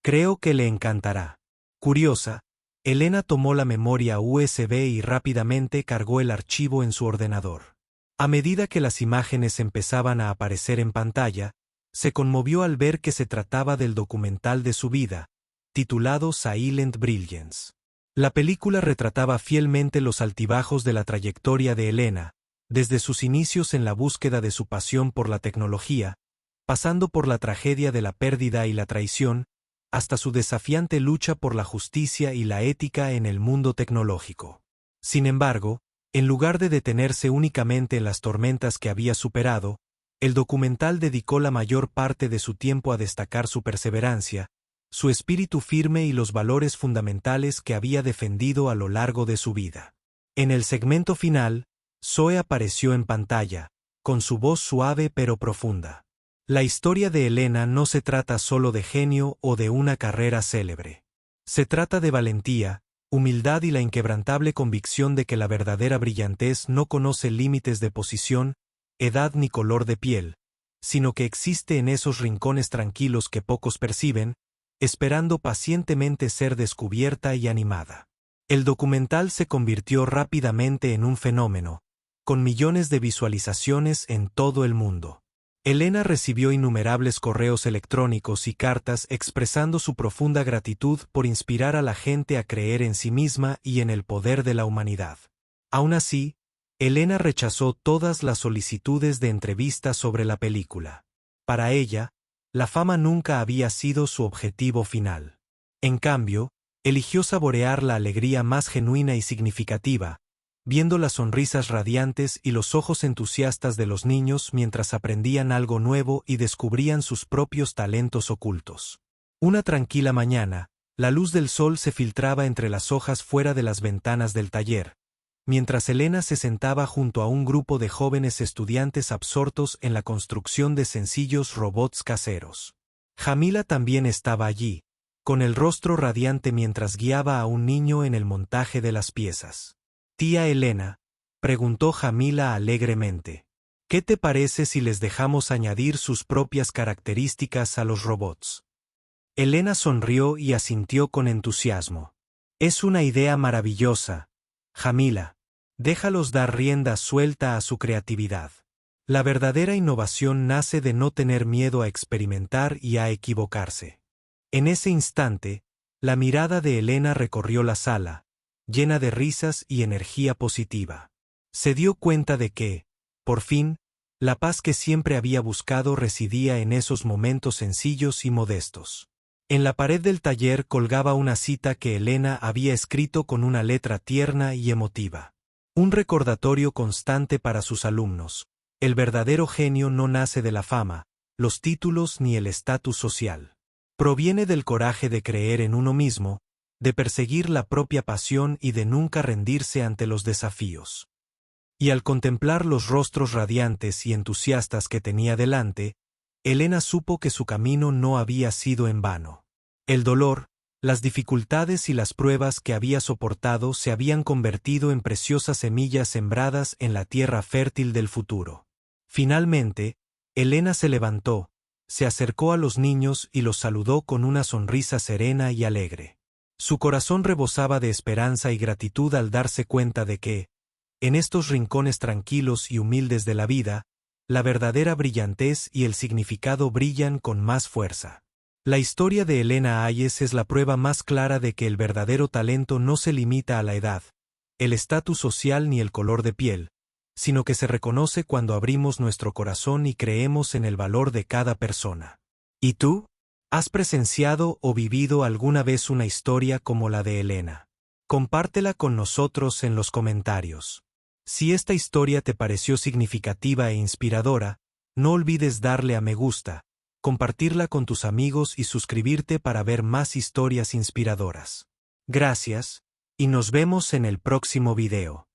Creo que le encantará. Curiosa, Elena tomó la memoria USB y rápidamente cargó el archivo en su ordenador. A medida que las imágenes empezaban a aparecer en pantalla, se conmovió al ver que se trataba del documental de su vida, titulado Silent Brilliance. La película retrataba fielmente los altibajos de la trayectoria de Elena, desde sus inicios en la búsqueda de su pasión por la tecnología, pasando por la tragedia de la pérdida y la traición, hasta su desafiante lucha por la justicia y la ética en el mundo tecnológico. Sin embargo, en lugar de detenerse únicamente en las tormentas que había superado, el documental dedicó la mayor parte de su tiempo a destacar su perseverancia, su espíritu firme y los valores fundamentales que había defendido a lo largo de su vida. En el segmento final, Zoe apareció en pantalla, con su voz suave pero profunda. La historia de Elena no se trata solo de genio o de una carrera célebre. Se trata de valentía, humildad y la inquebrantable convicción de que la verdadera brillantez no conoce límites de posición, edad ni color de piel, sino que existe en esos rincones tranquilos que pocos perciben, esperando pacientemente ser descubierta y animada. El documental se convirtió rápidamente en un fenómeno, con millones de visualizaciones en todo el mundo. Elena recibió innumerables correos electrónicos y cartas expresando su profunda gratitud por inspirar a la gente a creer en sí misma y en el poder de la humanidad. Aún así, Elena rechazó todas las solicitudes de entrevista sobre la película. Para ella, la fama nunca había sido su objetivo final. En cambio, eligió saborear la alegría más genuina y significativa, viendo las sonrisas radiantes y los ojos entusiastas de los niños mientras aprendían algo nuevo y descubrían sus propios talentos ocultos. Una tranquila mañana, la luz del sol se filtraba entre las hojas fuera de las ventanas del taller, mientras Elena se sentaba junto a un grupo de jóvenes estudiantes absortos en la construcción de sencillos robots caseros. Jamila también estaba allí, con el rostro radiante mientras guiaba a un niño en el montaje de las piezas. «Tía Elena», preguntó Jamila alegremente, «¿qué te parece si les dejamos añadir sus propias características a los robots?» Elena sonrió y asintió con entusiasmo. «Es una idea maravillosa, Jamila. Déjalos dar rienda suelta a su creatividad. La verdadera innovación nace de no tener miedo a experimentar y a equivocarse». En ese instante, la mirada de Elena recorrió la sala, llena de risas y energía positiva. Se dio cuenta de que, por fin, la paz que siempre había buscado residía en esos momentos sencillos y modestos. En la pared del taller colgaba una cita que Elena había escrito con una letra tierna y emotiva. Un recordatorio constante para sus alumnos: el verdadero genio no nace de la fama, los títulos ni el estatus social. Proviene del coraje de creer en uno mismo, de perseguir la propia pasión y de nunca rendirse ante los desafíos. Y al contemplar los rostros radiantes y entusiastas que tenía delante, Elena supo que su camino no había sido en vano. El dolor, las dificultades y las pruebas que había soportado se habían convertido en preciosas semillas sembradas en la tierra fértil del futuro. Finalmente, Elena se levantó, se acercó a los niños y los saludó con una sonrisa serena y alegre. Su corazón rebosaba de esperanza y gratitud al darse cuenta de que, en estos rincones tranquilos y humildes de la vida, la verdadera brillantez y el significado brillan con más fuerza. La historia de Elena Hayes es la prueba más clara de que el verdadero talento no se limita a la edad, el estatus social ni el color de piel, sino que se reconoce cuando abrimos nuestro corazón y creemos en el valor de cada persona. ¿Y tú? ¿Has presenciado o vivido alguna vez una historia como la de Elena? Compártela con nosotros en los comentarios. Si esta historia te pareció significativa e inspiradora, no olvides darle a me gusta, compartirla con tus amigos y suscribirte para ver más historias inspiradoras. Gracias, y nos vemos en el próximo video.